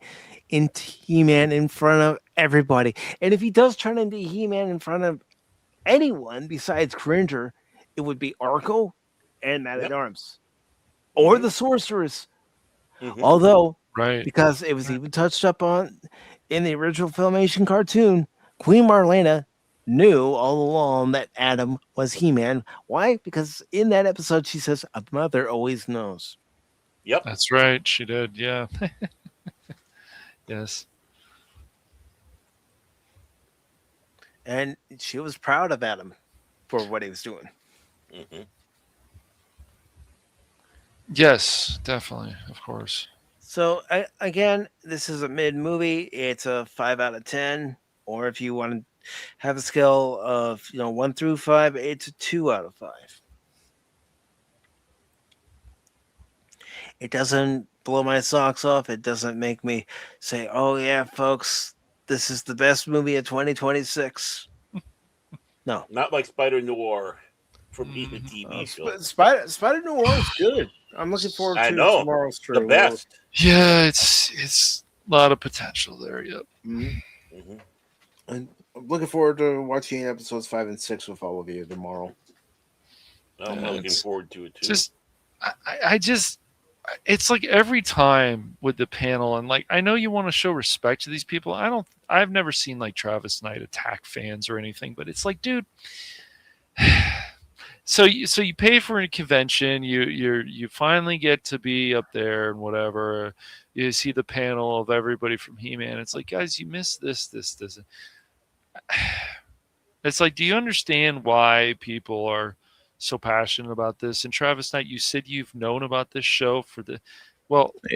into He-Man in front of everybody. And if he does turn into He-Man in front of anyone besides Cringer, it would be Arco and Man-at-Arms. Or the Sorceress. Although, because it was even touched up on in the original Filmation cartoon, Queen Marlena knew all along that Adam was He-Man. Why? Because in that episode she says, a mother always knows. Yep. That's right. She did. Yeah. Yes. And she was proud of Adam for what he was doing. Yes, definitely. Of course. So again, this is a mid movie. It's a 5 out of 10. Or if you want to have a scale of 1 through 5, it's a 2 out of 5. It doesn't blow my socks off. It doesn't make me say, "Oh yeah, folks, this is the best movie of 2026." No, not like Spider Noir. for being a TV show. Spider Noir's good. I'm looking forward I to know. tomorrow's The stream. best. Yeah, it's a lot of potential there. Yep. Mhm. And I'm looking forward to watching episodes 5 and 6 with all of you tomorrow. I'm Yeah, looking it's forward to it too. Just, I just, it's like every time with the panel, and like I know you want to show respect to these people. I've never seen like Travis Knight attack fans or anything, but it's like, dude. So you pay for a convention, you finally get to be up there and whatever. You see the panel of everybody from He-Man. It's like, guys, you missed this. It's like, do you understand why people are so passionate about this? And Travis Knight, you said you've known about this show for the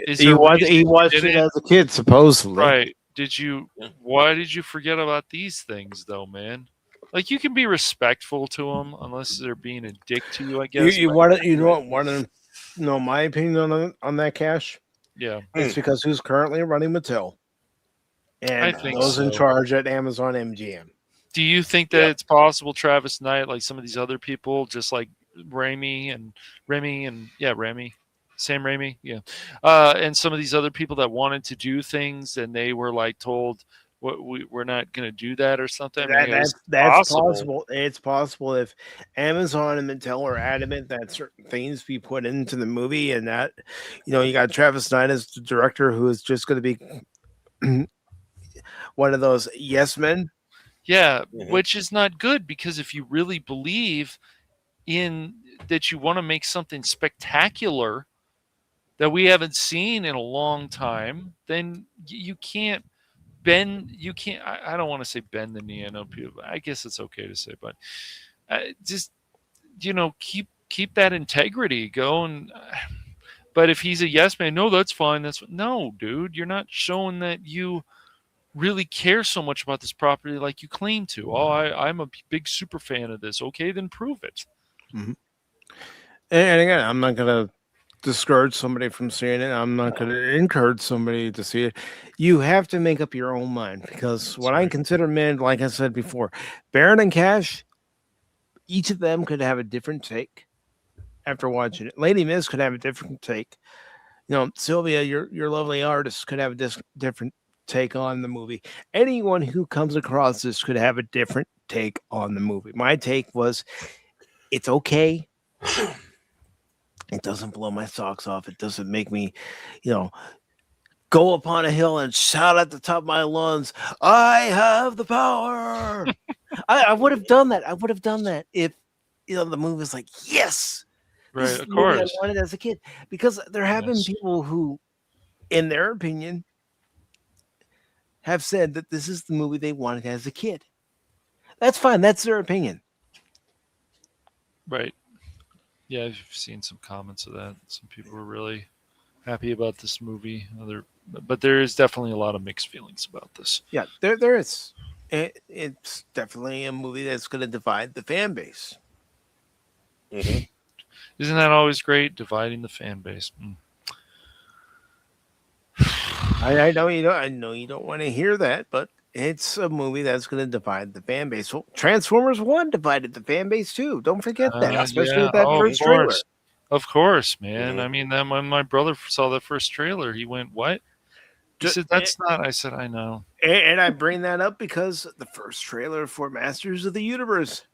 is He there a watched reason you it didn't? as a kid, supposedly. Right. Yeah. Why did you forget about these things though, man? Like, you can be respectful to them unless they're being a dick to you, I guess. You but- want to know my opinion on that, Cash? yeah. It's because who's currently running Mattel, and I think those in so. charge at Amazon MGM. Do you think that it's possible Travis Knight, like some of these other people, just like Remy, Sam Raimi, and some of these other people that wanted to do things and they were like told, we're not going to do that or something? I mean, That's possible. It's possible if Amazon and Mattel are adamant that certain things be put into the movie, and that you got Travis Knight as the director, who is just going to be one of those yes men. Yeah, Mhm. which is not good, because if you really believe in that, you want to make something spectacular that we haven't seen in a long time, then you can't I don't want to say bend the knee. I know people, I guess it's okay to say, but just keep that integrity going. But if he's a yes man, no, that's fine. No, dude, you're not showing that you really care so much about this property like you claim to. Oh, I'm a big super fan of this. Okay, then prove it. Mm-hmm. And again, I'm not going to discourage somebody from seeing it. I'm not going to encourage somebody to see it. You have to make up your own mind, because what I consider men, like I said before, Baron and Cash, each of them could have a different take after watching it. Lady Miss could have a different take. Sylvia, your lovely artist, could have a different take on the movie. Anyone who comes across this could have a different take on the movie. My take was, it's okay. It doesn't blow my socks off. It doesn't make me, go upon a hill and shout at the top of my lungs, I have the power. I would have done that. I would have done that if, the movie was like, yes. Right, This is of the movie course. I wanted as a kid. Because there have been Yes. people who, in their opinion, have said that this is the movie they wanted as a kid. That's fine. That's their opinion. Right. Yeah, I've seen some comments of that. Some people were really happy about this movie. But there is definitely a lot of mixed feelings about this. Yeah, there is. It's definitely a movie that's going to divide the fan base. Mhm. Isn't that always great? Dividing the fan base. I know you don't. I know you don't want to hear that, but it's a movie that's going to divide the fan base. Well, Transformers 1 divided the fan base too. Don't forget that, especially with that first trailer. Of course, man. Mhm. I mean, then when my brother saw the first trailer, he went, "What?" He said, "That's not." I said, "I know." And I bring that up because the first trailer for Masters of the Universe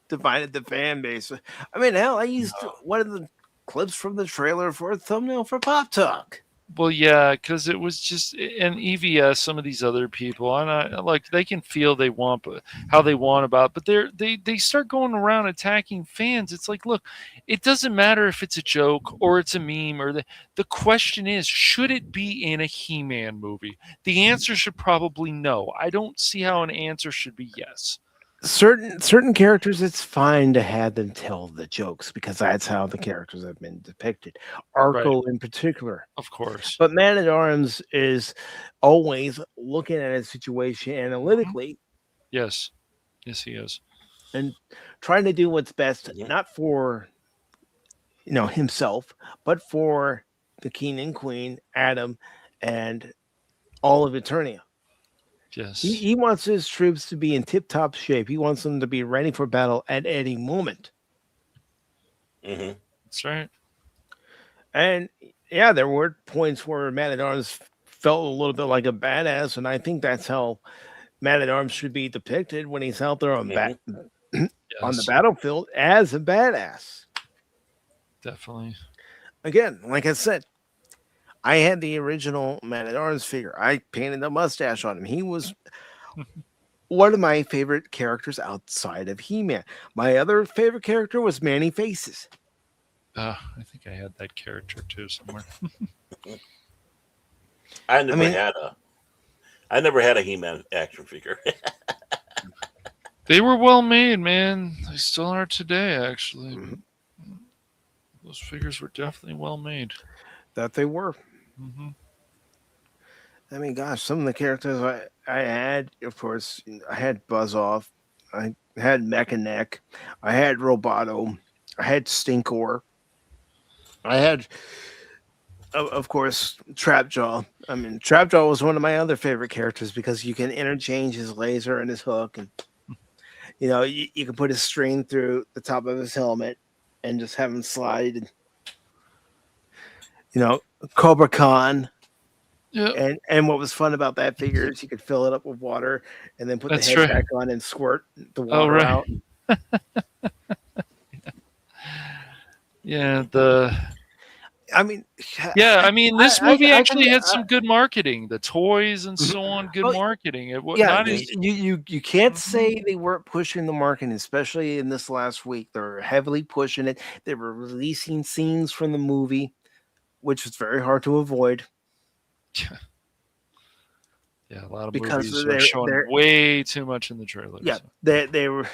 divided the fan base. I mean, hell, I used one of the clips from the trailer for a thumbnail for Pop Talk. Well, yeah, because it was just an EVS. Some of these other people, and I like, they can feel they want, but how they want about, but they start going around attacking fans. It's like, look, it doesn't matter if it's a joke or it's a meme, or the question is, should it be in a He-Man movie? The answer should probably no. I don't see how an answer should be yes. Certain characters, it's fine to have them tell the jokes because that's how the characters have been depicted. Arco in particular. Of course. But Man at Arms is always looking at a situation analytically. Yes. Yes, he is. And trying to do what's best, not for himself, but for the king and queen, Adam, and all of Eternia. Yes. He wants his troops to be in tip-top shape. He wants them to be ready for battle at any moment. Mm-hmm. That's right. And yeah, there were points where Man at Arms felt a little bit like a badass, and I think that's how Man at Arms should be depicted when he's out there on Mm-hmm. on the Yes, battlefield as a badass. definitely. Again, like I said, I had the original Man at Arms figure. I painted a mustache on him. He was one of my favorite characters outside of He-Man. My other favorite character was Manny Faces. I think I had that character too somewhere. I never mean- had a. I never had a He-Man action figure. They were well made, man. They still are today, actually. Mhm. Those figures were definitely well made. That they were. Hmm. I mean, gosh, some of the characters I had, of course, I had Buzz Off, I had Mechaneck, I had Roboto, I had Stinkor, I had, of course, Trapjaw. I mean, Trapjaw was one of my other favorite characters because you can interchange his laser and his hook, and you can put his string through the top of his helmet and just have him slide. And, Cobra Khan. Yeah, And what was fun about that figure is you could fill it up with water and then put That's the head right. back on and squirt the Oh, water right. out. yeah. I mean, I mean, this I- movie I actually can- had some good marketing. The toys and so on, good Oh, marketing. It was yeah, not you, as you can't say they weren't pushing the marketing, especially in this last week. They're heavily pushing it. They were releasing scenes from the movie, which was very hard to avoid yeah. A lot of because movies are showing they're way too much in the trailers. yeah they were,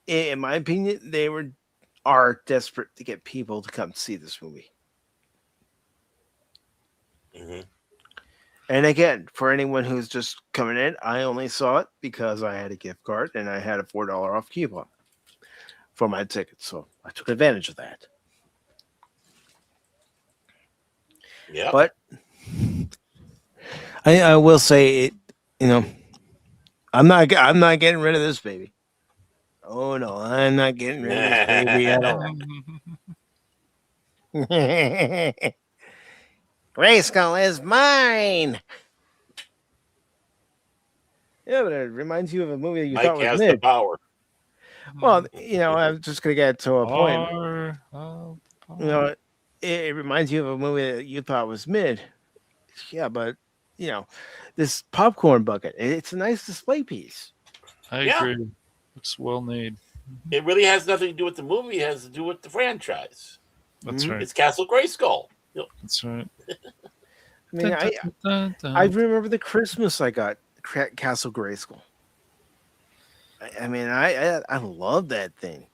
in my opinion, are desperate to get people to come see this movie. Mm-hmm. And again, for anyone who's just coming in, I only saw it because I had a gift card and I had a $4 off coupon for my ticket. So I took advantage of that. Yeah. But I will say it, I'm not getting rid of this baby. Oh no, I'm not getting rid of this baby at all. Grayskull is mine. Yeah, but it reminds you of a movie that you Mike thought was has the mid. power. Well, I'm just gonna get to a point. It reminds you of a movie that you thought was mid. Yeah, but this popcorn bucket, it's a nice display piece. I Yeah. agree. Looks well made. It really has nothing to do with the movie. It has to do with the franchise. That's Mhm. right. It's Castle Grayskull. That's right. I mean, I remember the Christmas I got Castle Grayskull. I mean, I love that thing.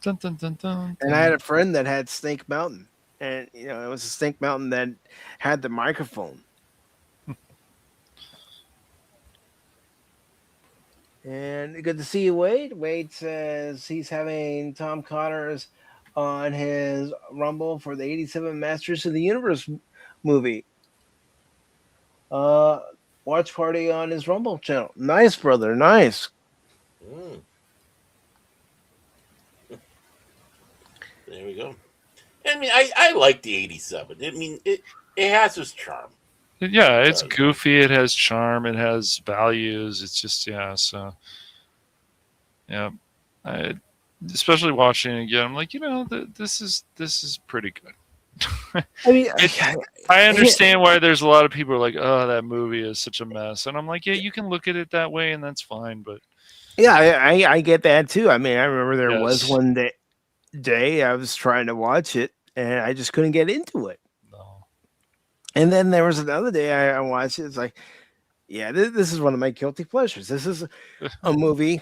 Dun, dun, dun, dun, And I had a friend that had Snake Mountain, and it was a Snake Mountain that had the microphone. And good to see you, Wade. Wade says he's having Tom Connors on his Rumble for the 87 Masters of the Universe movie. Watch party on his Rumble channel. Nice, brother. Nice. Mm. There we go. I mean, I like the 87. I mean, it has its charm. Yeah, it's goofy. It has charm. It has values. It's just so yeah. Especially watching it again, I'm like, this is pretty good. I mean, I understand why there's a lot of people who are like, oh, that movie is such a mess, and I'm like, yeah, you can look at it that way, and that's fine. But yeah, I get that too. I mean, I remember there was Yes. one day I was trying to watch it and I just couldn't get into it. no, And then there was another day I watched it. It's like, yeah, this is one of my guilty pleasures. This is a movie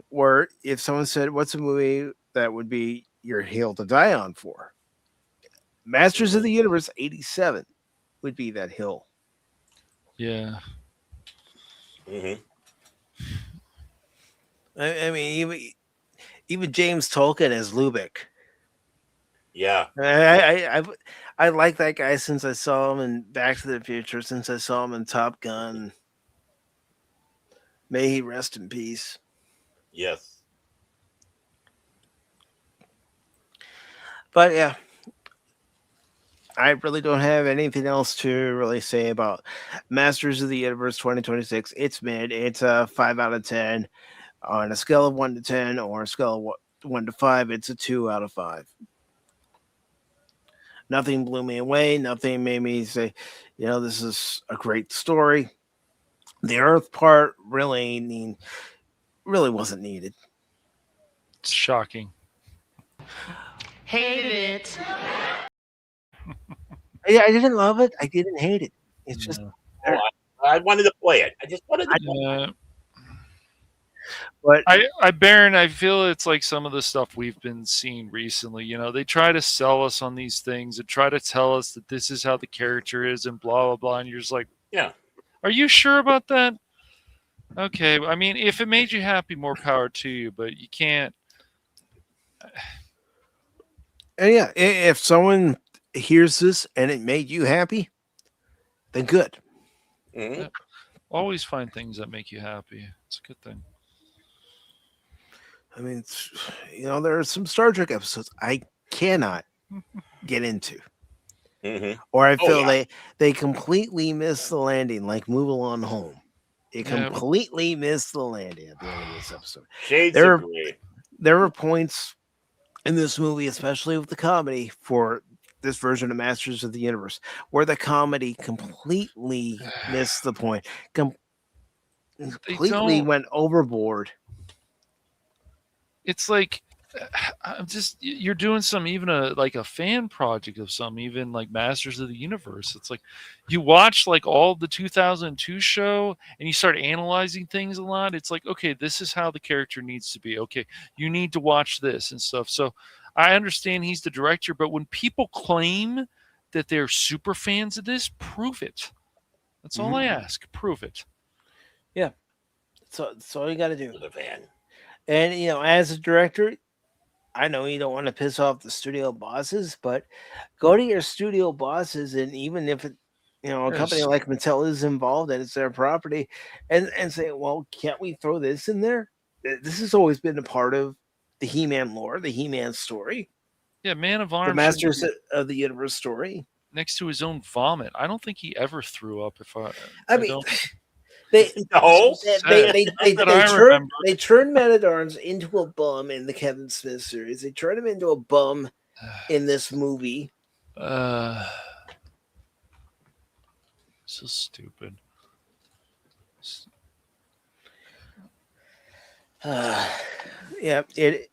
where if someone said, "What's a movie that would be your hill to die on for?" Masters of the Universe '87 would be that hill. yeah, Mm-hmm. I mean, even James Tolkien as Lubeck. Yeah. I like that guy since I saw him in Back to the Future, since I saw him in Top Gun. May he rest in peace. Yes. But yeah, I really don't have anything else to really say about Masters of the Universe 2026. It's mid. It's a 5 out of 10 on a scale of 1 to 10, or a scale of 1 to 5. It's a 2 out of 5. Nothing blew me away. Nothing made me say, this is a great story. The Earth part really wasn't needed. It's shocking. Hated it. Yeah, I didn't love it. I didn't hate it. It's just I wanted to play it. I just wanted to play it. But Baron, I feel it's like some of the stuff we've been seeing recently. They try to sell us on these things and try to tell us that this is how the character is and blah blah blah. And you're just like, yeah, are you sure about that? Okay, I mean, if it made you happy, more power to you. But you can't. And yeah, if someone hears this and it made you happy, then good. Mm-hmm. Yeah. Always find things that make you happy. It's a good thing. I mean, there are some Star Trek episodes I cannot get into. Mm-hmm. Or I feel they completely miss the landing, like Move Along Home. It Yeah. completely missed the landing at the end of this episode. Shades of Brie. There were points in this movie, especially with the comedy for this version of Masters of the Universe, where the comedy completely missed the point. Completely went overboard. It's like you're doing some, even a fan project of some, even like Masters of the Universe. It's like you watch like all the 2002 show and you start analyzing things a lot. It's like, okay, this is how the character needs to be. Okay, you need to watch this and stuff. So I understand he's the director, but when people claim that they're super fans of this, prove it. That's all I ask. Prove it. Yeah. So that's all you got to do. The fan. And, as a director, I know you don't want to piss off the studio bosses, but go to your studio bosses, and even if it, a company like Mattel is involved and it's their property, and say, well, can't we throw this in there? This has always been a part of the He-Man lore, the He-Man story. Yeah, Man of Arms. The Masters of the Universe story. Next to his own vomit. I don't think he ever threw up. I mean, don't. They turned Man-at-Arms into a bum in the Kevin Smith series. They turned him into a bum in this movie. So stupid. Yeah, it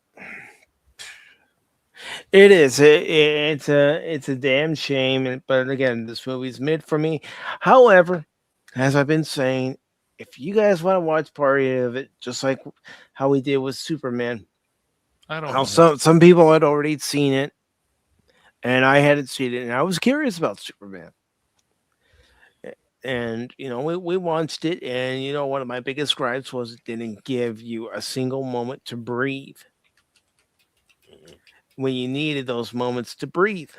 is. It's a damn shame. But again, this movie's mid for me. However, as I've been saying, if you guys want to watch part of it, just like how we did with Superman, I don't know. Some people had already seen it, and I hadn't seen it, and I was curious about Superman. And we watched it, and one of my biggest gripes was it didn't give you a single moment to breathe when you needed those moments to breathe.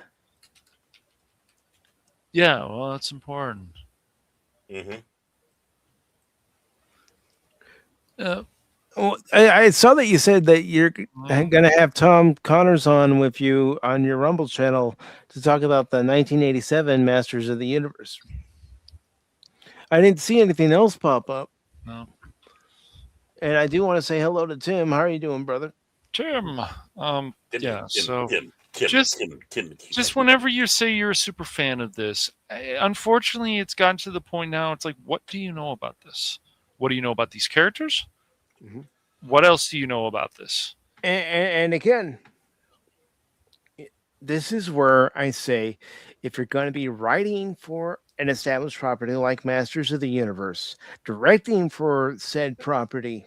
Yeah, well, that's important. Mm-hmm. Well, I saw that you said that you're going to have Tom Connors on with you on your Rumble channel to talk about the 1987 Masters of the Universe. I didn't see anything else pop up. No. And I do want to say hello to Tim. How are you doing, brother? Tim. Yeah. So Tim, just whenever you say you're a super fan of this, unfortunately, it's gotten to the point now. It's like, what do you know about this? What do you know about these characters? Mm-hmm. What else do you know about this? And again, this is where I say, if you're going to be writing for an established property like Masters of the Universe, directing for said property,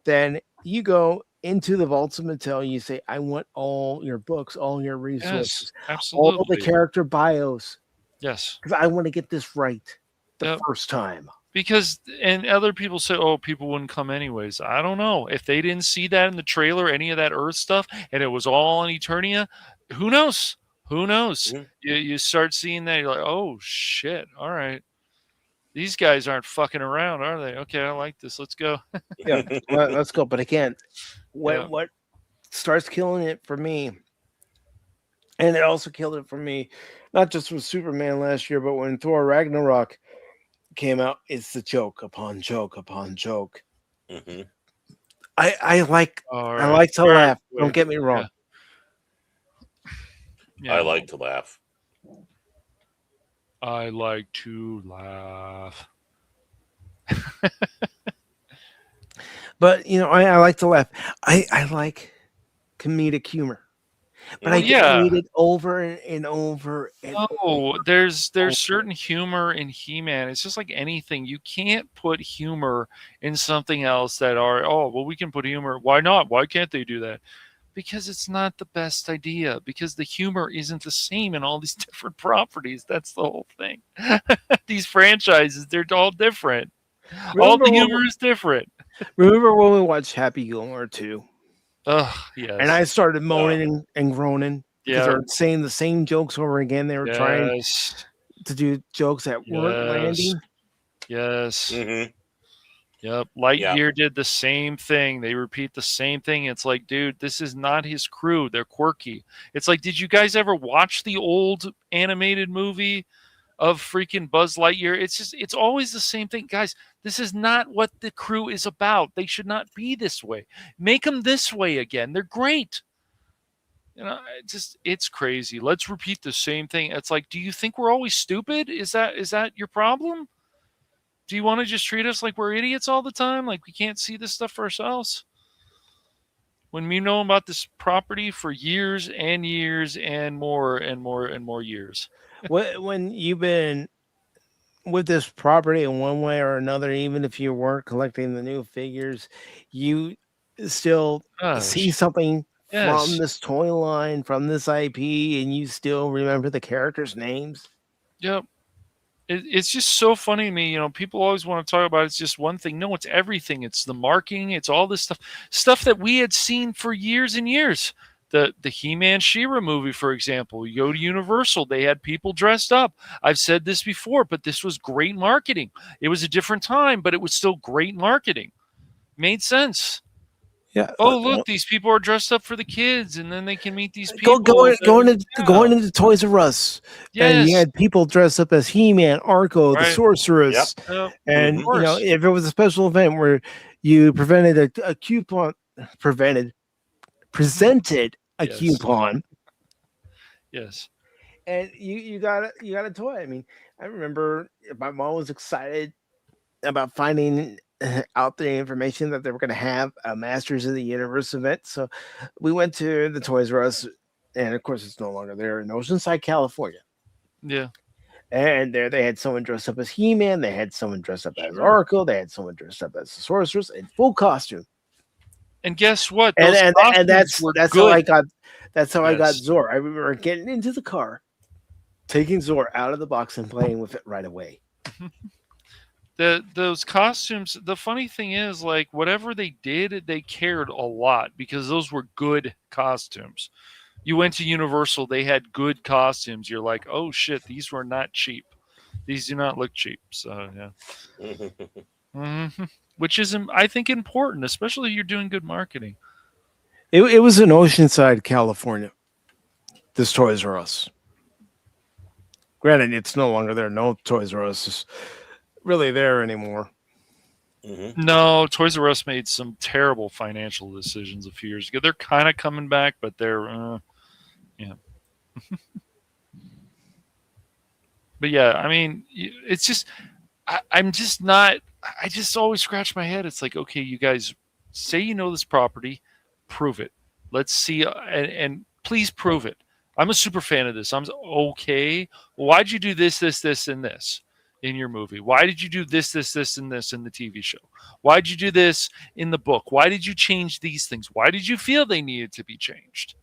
then you go into the vaults of Mattel, you say, I want all your books, all your resources, absolutely. all the character bios. Yes. Because I want to get this right the first time. Because, and other people say, oh, people wouldn't come anyways. I don't know. If they didn't see that in the trailer, any of that Earth stuff, and it was all on Eternia, who knows? Who knows? Mm-hmm. You start seeing that, you're like, oh, shit. All right. These guys aren't fucking around, are they? Okay, I like this. Let's go. Yeah, let's go. But again, what starts killing it for me And it also killed it for me, not just with Superman last year, but when Thor Ragnarok came out, it's the joke upon joke upon joke. Mhm. I like All I right. like to All right, laugh. Don't wait. get me wrong. Yeah. I like to laugh. I like to laugh. But I like to laugh. I like comedic humor. But Well, I don't yeah. need it over and over and No, there's certain humor in He-Man. It's just like anything. You can't put humor in something else that we can put humor. Why not? Why can't they do that? Because it's not the best idea. Because the humor isn't the same in all these different properties. That's the whole thing. These franchises, they're all different. All the humor is different. Remember when we watched Happy Gilmore 2? Ugh, yes. And I started moaning and groaning because Yeah. they're saying the same jokes over again. They were trying Yes. to do jokes that weren't landing. Yes. Mhm. Yep. Lightyear did the same thing. They repeat the same thing. It's like, dude, this is not his crew. They're quirky. It's like, did you guys ever watch the old animated movie of freaking Buzz Lightyear? It's always the same thing. Guys, this is not what the crew is about. They should not be this way. Make them this way again. They're great. It's crazy. Let's repeat the same thing. It's like, do you think we're always stupid? Is that your problem? Do you want to just treat us like we're idiots all the time? Like we can't see this stuff for ourselves? When we know about this property for years and years and more and more and more years. When you've been with this property in one way or another, even if you weren't collecting the new figures, you still see something from this toy line, from this IP, and you still remember the characters' names. Yep. It's just so funny to me. People always want to talk about it's just one thing. No, it's everything. It's the marketing. It's all this stuff that we had seen for years and years. The He-Man She-Ra movie, for example, you go to Universal, they had people dressed up. I've said this before, but this was great marketing. It was a different time, but it was still great marketing. Made sense. Yeah. Oh, look, these people are dressed up for the kids, and then they can meet these people. Going into Toys R Us, and you had people dressed up as He-Man, Arco, the Sorceress, and if it was a special event where you presented a coupon, yes, and you got a toy. I mean, I remember my mom was excited about finding out the information that they were going to have a Masters of the Universe event. So we went to the Toys R Us, and of course it's no longer there, in Oceanside, California. Yeah. And there they had someone dressed up as He-Man, they had someone dressed up as Arco, they had someone dressed up as the Sorceress in full costume. And guess what? And that's how I got I got Yes. Zor. I remember getting into the car, taking Zor out of the box and playing with it right away. Those costumes, the funny thing is, like, whatever they did, they cared a lot because those were good costumes. You went to Universal, they had good costumes. You're like, oh shit, these were not cheap. These do not look cheap. So yeah. Which is, I think, important, especially if you're doing good marketing. It was in Oceanside, California. This Toys R Us. Granted, it's no longer there. No Toys R Us is really there anymore. No, Toys R Us made some terrible financial decisions a few years ago. They're kind of coming back, but they're, yeah. But yeah, I mean, it's just, I'm just not, I just always scratch my head. It's like, okay, you guys say you know this property, prove it. Let's see, and please prove it. I'm a super fan of this. I'm okay. Why'd you do this, and this in your movie? Why did you do this, and this in the TV show? Why'd you do this in the book? Why did you change these things? Why did you feel they needed to be changed?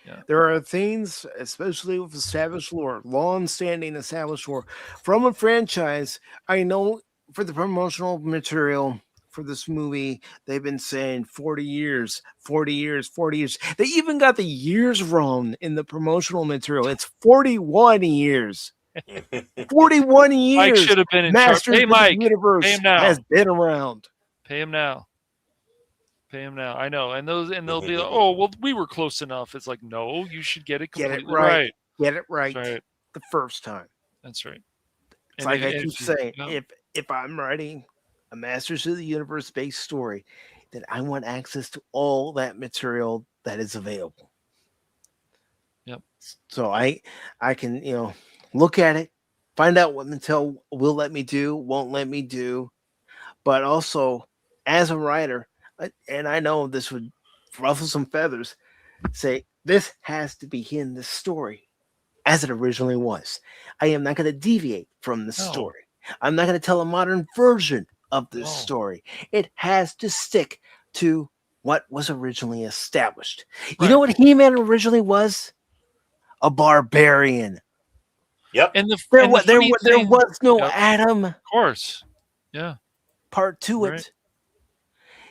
Yeah. There are things, especially with established lore, long-standing established lore from a franchise. I know for the promotional material for this movie, they've been saying 40 years, 40 years, 40 years. They even got the years wrong in the promotional material. It's 41 years. 41 years. Mike should have been in charge. Masters Hey, of Mike, the Universe pay him now. has been around. Pay him now. Pay him now. I know. And they'll be like, oh, well, we were close enough. It's like, no, you should get it Get completely it right. right. Get it right, That's right. the first time. That's right. It's And like I if keep you- saying, yeah. if I'm writing a Masters of the Universe based story, then I want access to all that material that is available. Yep. So I can, look at it, find out what Mattel will let me do, won't let me do, but also as a writer, and I know this would ruffle some feathers, say this has to be in the story as it originally was. I am not going to deviate from the No. story. I'm not going to tell a modern version of this No. story. It has to stick to what was originally established. You Right. know what He-Man originally was? A barbarian. Yep. And the There, and the funny there thing- was no Yep. Adam Of course. Yeah. part to it. Right.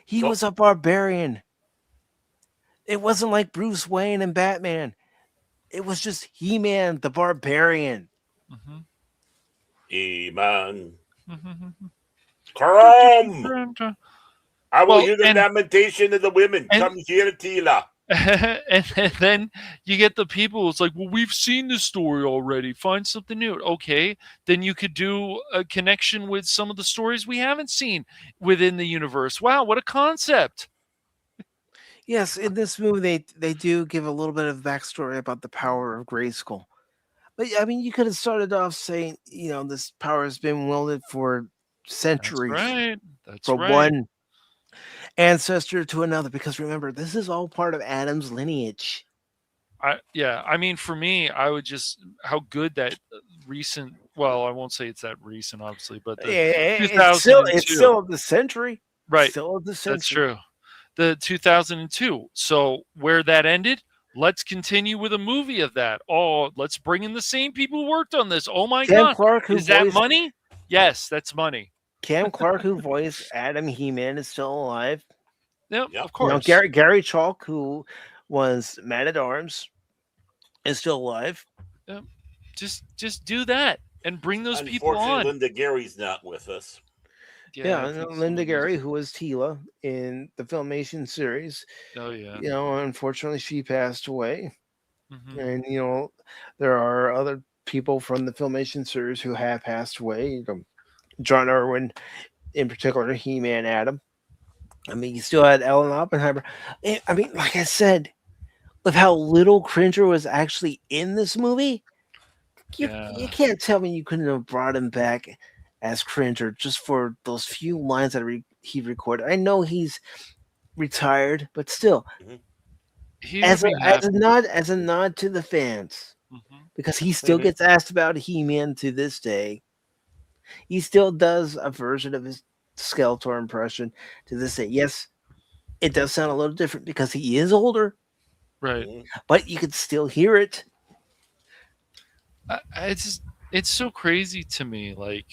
He Well- was a barbarian. It wasn't like Bruce Wayne and Batman. It was just He-Man the barbarian. Mm-hmm. He-Man. Mm-hmm. Come! I will Well, hear the and- lamentation of the women. and- Come here, Teela. and then you get the people. It's like, well, we've seen this story already. Find something new. Okay, then you could do a connection with some of the stories we haven't seen within the universe. Wow, what a concept! Yes, in this movie they do give a little bit of backstory about the power of Grayskull. But I mean, you could have started off saying, this power has been wielded for That's centuries, right. That's from right. one ancestor to another. Because remember, this is all part of Adam's lineage. I mean, for me, I would just how good that recent. Well, I won't say it's that recent, obviously, but the It's 2002. still of the century, right. Still of the century. That's true. The 2002. So where that ended, let's continue with a movie of that. Oh, let's bring in the same people who worked on this. Oh my Cam God. Clark, who Is that voiced money? Yes, that's money. Cam Clark, who voiced Adam He-Man, is still alive. Yep, Yep. of course. Gary Chalk, who was Man at Arms, is still alive. Just do that and bring those people Unfortunately, on. Linda Gary's not with us. Yeah, I and think Linda somebody- Gary, who was Teela in the Filmation series, Oh yeah. unfortunately she passed away. Mhm. And there are other people from the Filmation series who have passed away. John Irwin, in particular, He-Man Adam. I mean, you still had Ellen Oppenheimer. I mean, like I said, with how little Cringer was actually in this movie, you Yeah. can't tell me you couldn't have brought him back as Cringer just for those few lines that he recorded. I know he's retired, but still, He as would a, be as a happy. nod to the fans, Mhm. because he still Mhm. gets asked about He-Man to this day. He still does a version of his Skeletor impression to this day. Yes, it does sound a little different because he is older, Right. but you could still hear it. It's so crazy to me. Like,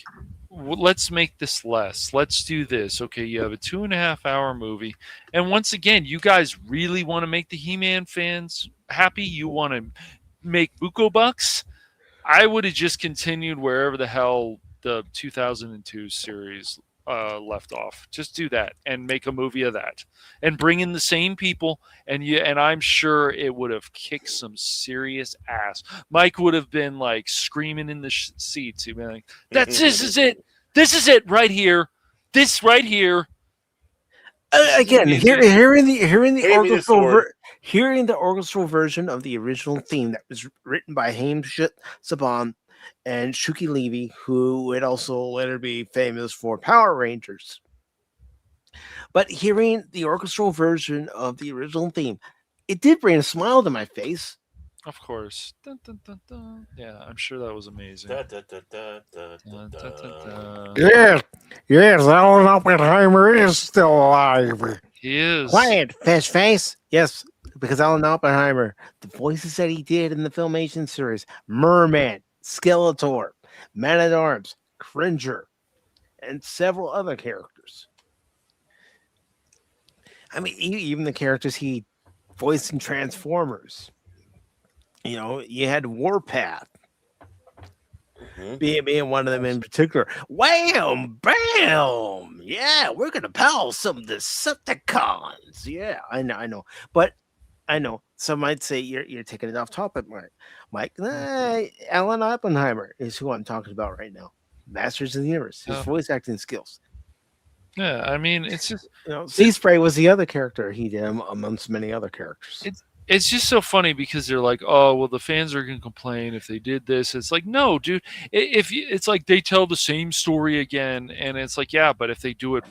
let's make this less. Let's do this. Okay, you have a 2.5-hour movie, and once again, you guys really want to make the He-Man fans happy. You want to make buco bucks. I would have just continued wherever the hell the 2002 series left off. Just do that and make a movie of that, and bring in the same people. And I'm sure it would have kicked some serious ass. Mike would have been like screaming in the seats. He'd be like, "This is it. This is it right here. This right here." Again, hearing the Hand me the orchestral sword. hearing the orchestral version of the original theme that was written by Haim Saban and Shuki Levy, who would also later be famous for Power Rangers. But hearing the orchestral version of the original theme, it did bring a smile to my face. Of course. Dun, dun, dun, dun. Yeah, I'm sure that was amazing. Da, da, da, da, da, Dun, da, dun, dun, da. dun. Yes, Alan Oppenheimer is still alive. He is. Quiet, fish face. Yes, because Alan Oppenheimer, the voices that he did in the Filmation series, Merman, Skeletor, Man at Arms, Cringer, and several other characters. I mean, even the characters he voiced in Transformers. You had Warpath. being one of them in particular. Wham, bam, yeah, we're gonna power some Decepticons. Yeah, I know, but I know some might say you're taking it off topic, Mike. Alan Oppenheimer is who I'm talking about right now. Masters of the Universe, his voice acting skills. Yeah, I mean, it's just Sea Spray was the other character he did amongst many other characters. It's just so funny because they're like, oh, well, the fans are going to complain if they did this. It's like, no, dude. It's like they tell the same story again, and it's like, yeah, but if they do it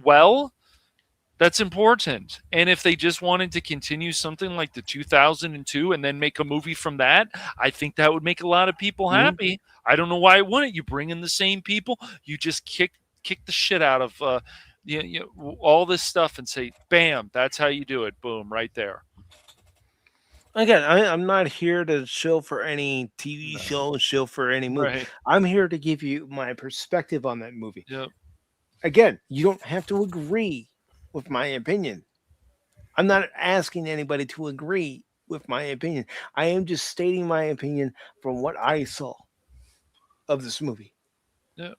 well, that's important. And if they just wanted to continue something like the 2002 and then make a movie from that, I think that would make a lot of people happy. I don't know why it wouldn't. You bring in the same people, you just kick the shit out of all this stuff and say, bam, that's how you do it. Boom, right there. Again, I'm not here to show for any TV show, show for any movie. Right. I'm here to give you my perspective on that movie. Yep. Again, you don't have to agree with my opinion. I'm not asking anybody to agree with my opinion. I am just stating my opinion from what I saw of this movie. Yep.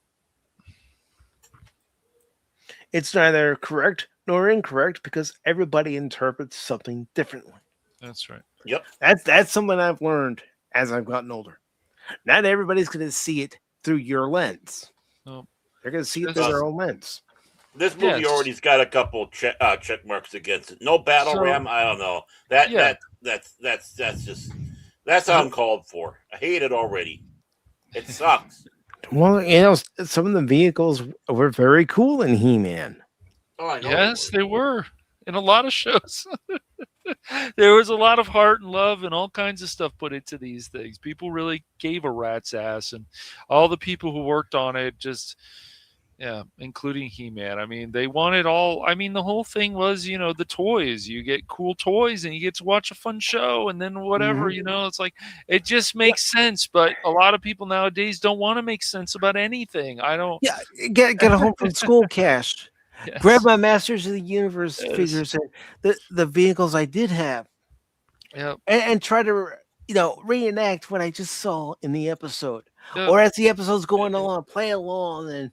It's neither correct nor incorrect because everybody interprets something differently. That's right. Yep. That's something I've learned as I've gotten older. Not everybody's going to see it through your lens. No. They're going to see it through their own lens. This movie already's got a couple check marks against it. No battle ram. I don't know. That's uncalled for. I hate it already. It sucks. Well, some of the vehicles were very cool in He-Man. Oh, I know. Yes, they were in a lot of shows. There was a lot of heart and love and all kinds of stuff put into these things. People really gave a rat's ass, and all the people who worked on it just, including He-Man. I mean, they wanted all. I mean, the whole thing was, the toys. You get cool toys, and you get to watch a fun show, and then whatever. It's like it just makes sense. But a lot of people nowadays don't want to make sense about anything. I don't. Yeah, get a home from school cash. Yes. Grab my Masters of the Universe figures and the vehicles I did have, and try to reenact what I just saw in the episode, or as the episode's going along, play along and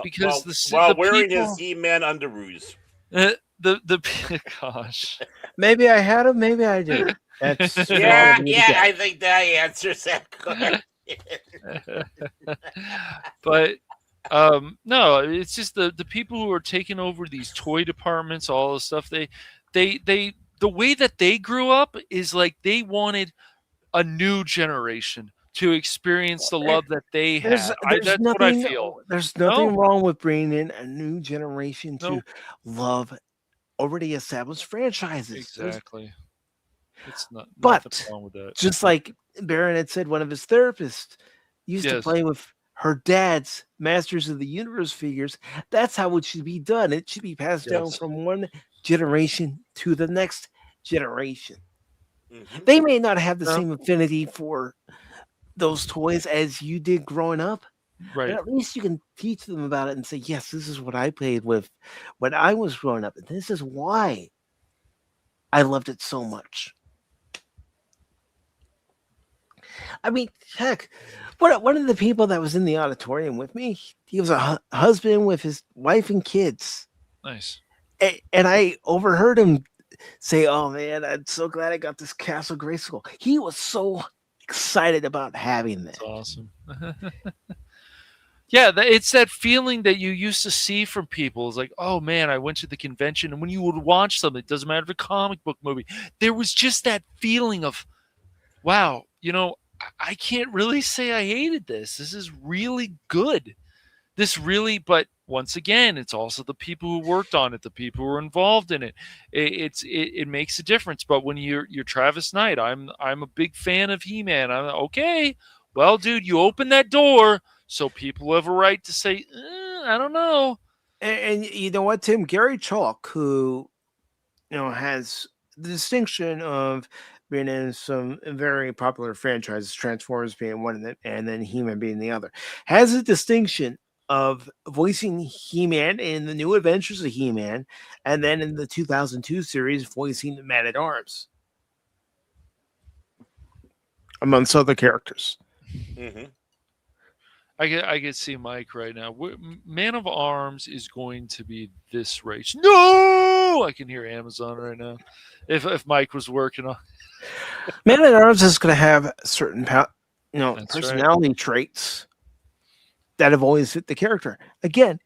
because while wearing his He-Man underoos. Gosh, maybe I had them, maybe I didn't. That's I think that answers that question. But. No, it's just the people who are taking over these toy departments, all the stuff the way that they grew up is like they wanted a new generation to experience the love that they had. That's what I feel. There's nothing wrong with bringing in a new generation to love already established franchises. Exactly. It's not but wrong with that. Just like Baron had said, one of his therapists used to play with her dad's Masters of the Universe figures. That's how it should be done. It should be passed down from one generation to the next generation. Mm-hmm. They may not have the same affinity for those toys as you did growing up, but at least you can teach them about it and say, yes, this is what I played with when I was growing up, and this is why I loved it so much. I mean, heck, one of the people that was in the auditorium with me, he was a husband with his wife and kids. Nice. And I overheard him say, oh, man, I'm so glad I got this Castle Grayskull. He was so excited about having that. That's awesome. Yeah, it's that feeling that you used to see from people. It's like, oh, man, I went to the convention, and when you would watch something, it doesn't matter if it's a comic book movie, there was just that feeling of, wow, I can't really say I hated this. This is really good. But once again, it's also the people who worked on it, the people who were involved in it. It makes a difference. But when you're Travis Knight, I'm a big fan of He-Man. I'm okay. Well, dude, you open that door, so people have a right to say, I don't know. And you know what, Tim? Gary Chalk, who has the distinction of being in some very popular franchises, Transformers being one of them, and then He-Man being the other, has a distinction of voicing He-Man in the New Adventures of He-Man, and then in the 2002 series, voicing the Man-at-Arms, amongst other characters. Mm-hmm. I could see Mike right now. Man of Arms is going to be this race. No, I can hear Amazon right now. If Mike was working on, Man at Arms is going to have certain That's personality traits that have always fit the character. Again,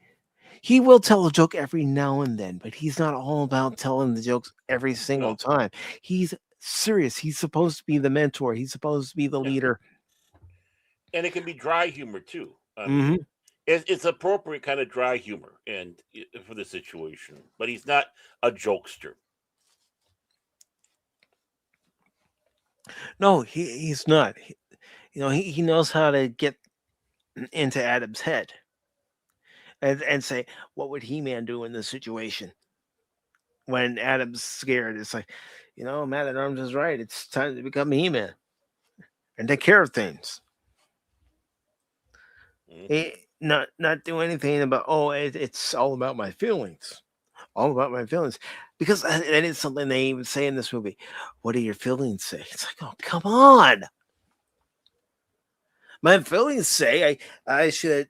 he will tell a joke every now and then, but he's not all about telling the jokes every single time. He's serious. He's supposed to be the mentor. He's supposed to be the leader. And it can be dry humor too. I Mm-hmm. mean, it's appropriate kind of dry humor and for the situation, but he's not a jokester. No, he's not. He knows how to get into Adam's head and say, what would He-Man do in this situation? When Adam's scared, it's like, Man at Arms is right. It's time to become He-Man and take care of things. Not do anything about, it's all about my feelings. All about my feelings. Because that is something they even say in this movie. What do your feelings say? It's like, oh, come on. My feelings say I should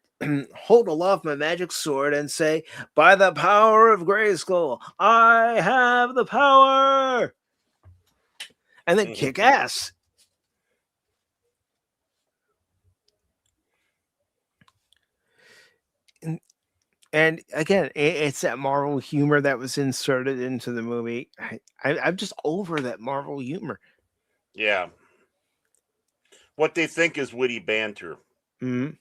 hold aloft my magic sword and say, by the power of Grayskull, I have the power. And then kick ass. And again, it's that Marvel humor that was inserted into the movie. I'm just over that Marvel humor. Yeah. What they think is witty banter. Mm-hmm.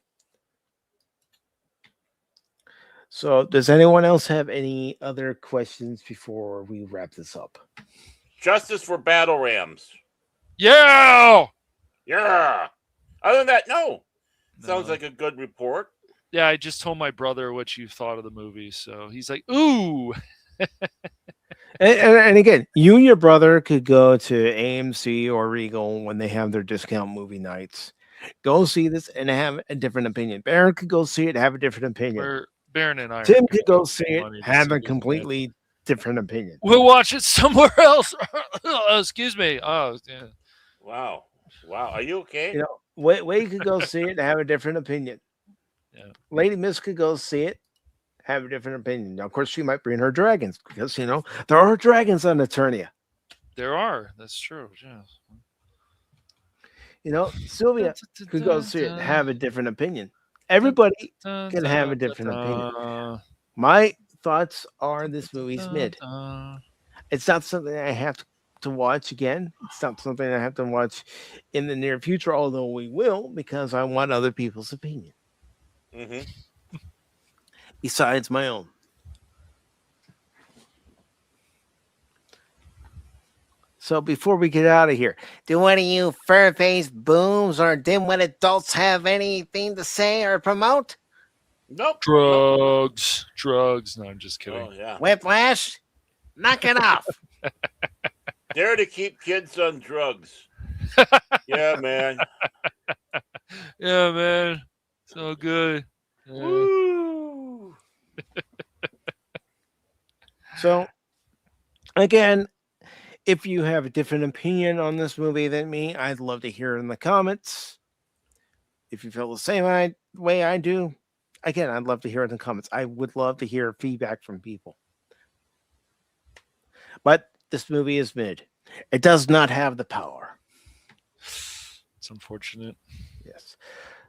So, does anyone else have any other questions before we wrap this up? Justice for Battle Rams. Yeah. Yeah. Other than that, no. Sounds like a good report. Yeah, I just told my brother what you thought of the movie, so he's like, "Ooh." and again, you and your brother could go to AMC or Regal when they have their discount movie nights. Go see this and have a different opinion. Baron could go see it, have a different opinion. Baron and I. Tim could go see it, have a completely different opinion. We'll watch it somewhere else. Excuse me. Oh, yeah. Wow. Are you okay? Wade could go see it and have a different opinion. Yeah. Lady Miss could go see it, have a different opinion. Now, of course, she might bring her dragons because there are dragons on Eternia. There are. That's true. Yeah. Sylvia could go see it and have a different opinion. Everybody can have a different opinion. My thoughts are this movie's mid. It's not something I have to watch again. It's not something I have to watch in the near future, although we will, because I want other people's opinion. Besides my own. So before we get out of here, do one of you fur-faced booms or dimwit adults have anything to say or promote? Nope. Drugs. No, I'm just kidding. Oh, yeah. Whiplash? Knock it off. Dare to keep kids on drugs. Yeah, man. Yeah, man. So good. Woo! So, again, if you have a different opinion on this movie than me, I'd love to hear it in the comments. If you feel the same way I do, again, I'd love to hear it in the comments. I would love to hear feedback from people. But this movie is mid. It does not have the power. It's unfortunate. Yes.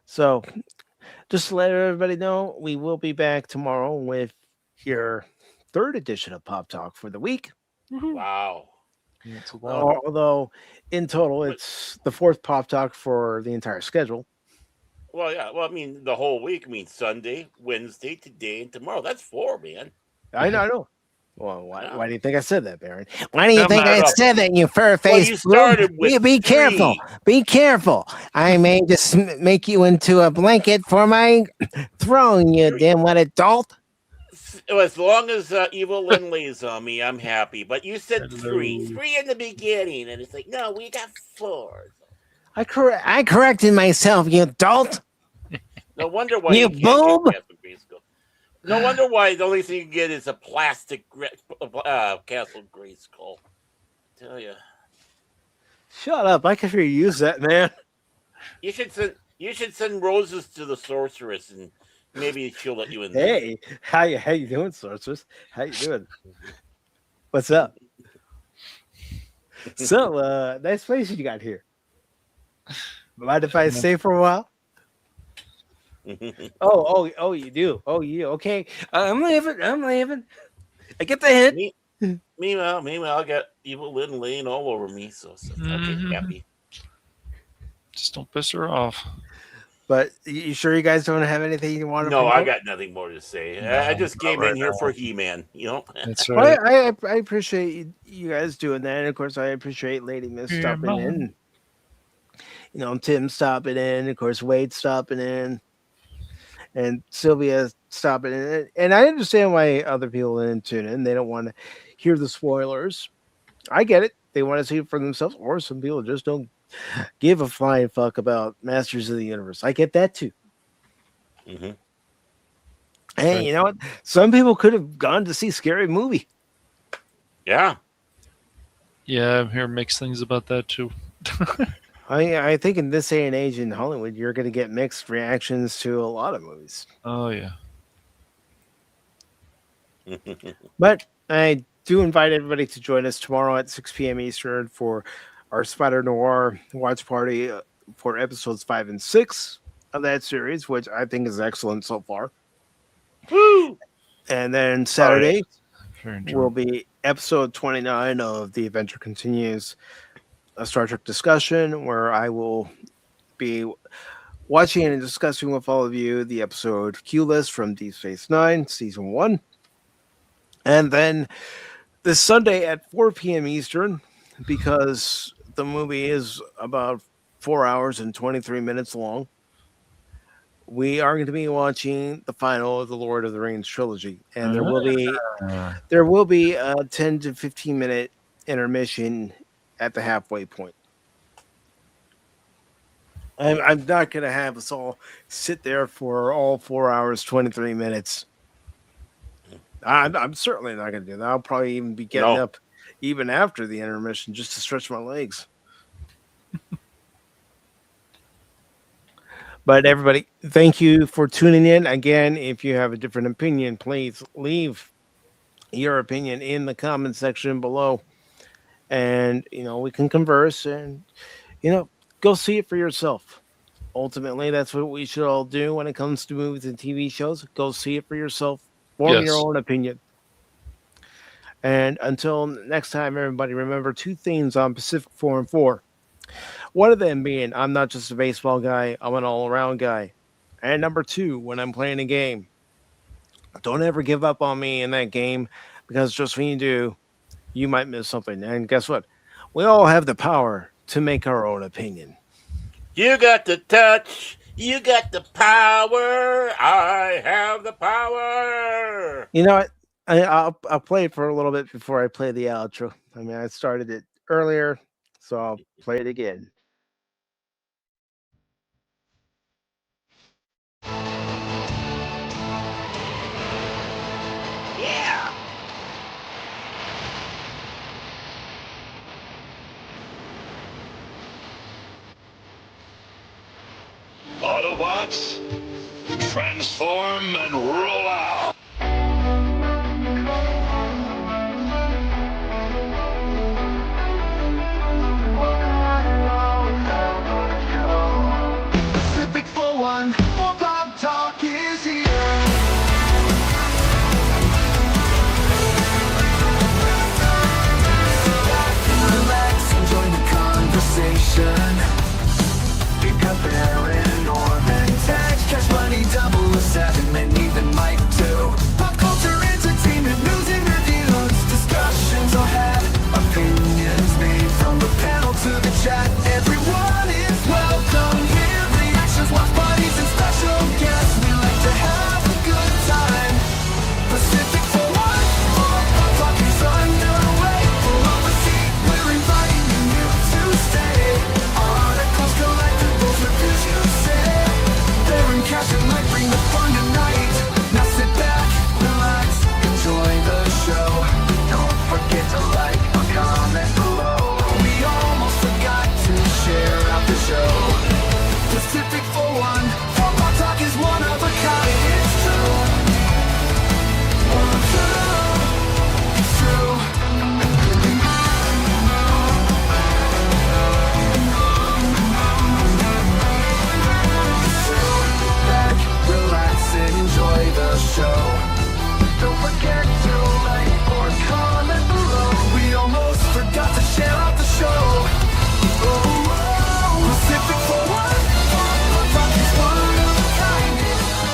So, just to let everybody know, we will be back tomorrow with your third edition of Pop Talk for the week. Wow. Yeah, it's a lot. Although, in total, it's the fourth Pop Talk for the entire schedule. Well, yeah. Well, I mean, the whole week. I mean, Sunday, Wednesday, today, and tomorrow. That's 4, man. I know. Well, why do you think I said that, Baron? Why do you think I said that, you fur-faced? Well, you started with be careful. 3. Be careful. I may just make you into a blanket for my throne, you dimwit adult. As long as Evil-Lyn lays on me, I'm happy. But you said 3 in the beginning, and it's like, no, we got 4. I corrected myself, you adult. No wonder why you boob. No wonder why the only thing you get is a plastic Castle Grayskull. Tell you. Shut up! I can hear you use that, man. You should You should send roses to the sorceress, and maybe she'll let you in there. Hey, how you doing, Sorceress? How you doing? What's up? So, nice place you got here. Mind if I stay for a while? Oh, you do. Oh, you okay? I'm leaving. I get the hint. Meanwhile, I got Evil-Lyn laying all over me. So okay, happy. Just don't piss her off. But you sure you guys don't have anything you want to? No, I got nothing more to say. No, I just came right in here now. for He-Man. You know. That's right. Well, I appreciate you guys doing that, and of course, I appreciate Lady Miss stopping in. You know, Tim stopping in, of course, Wade stopping in, and Sylvia stopping in. And I understand why other people didn't tune in. They don't want to hear the spoilers. I get it. They want to see it for themselves, or some people just don't give a flying fuck about Masters of the Universe. I get that too. Mm-hmm. Hey, you know what? Some people could have gone to see Scary Movie. Yeah. Yeah, I hear mixed things about that too. I think in this day and age in Hollywood, you're going to get mixed reactions to a lot of movies. Oh yeah. But I do invite everybody to join us tomorrow at 6 p.m. Eastern for our Spider Noir watch party for episodes 5 and 6 of that series, which I think is excellent so far. Woo! And then Saturday Very will be episode 29 of The Adventure Continues, a Star Trek discussion where I will be watching and discussing with all of you the episode Q List from Deep Space Nine, Season 1. And then this Sunday at 4 p.m. Eastern, because the movie is about 4 hours and 23 minutes long, we are going to be watching the final of the Lord of the Rings trilogy. And there will be a 10 to 15 minute intermission at the halfway point. I'm not going to have us all sit there for all 4 hours, 23 minutes. I'm certainly not going to do that. I'll probably even be getting up even after the intermission just to stretch my legs. But everybody, thank you for tuning in. Again, if you have a different opinion, please leave your opinion in the comment section below. And, we can converse and, go see it for yourself. Ultimately, that's what we should all do when it comes to movies and TV shows. Go see it for yourself. Form your own opinion. And until next time, everybody, remember 2 things on Pacific414. One of them being, I'm not just a baseball guy, I'm an all-around guy. And number 2, when I'm playing a game, don't ever give up on me in that game, because just when you do, you might miss something. And guess what? We all have the power to make our own opinion. You got the touch. You got the power. I have the power. You know what? I'll play it for a little bit before I play the outro. I mean, I started it earlier, so I'll play it again. Yeah! Autobots, transform and roll out!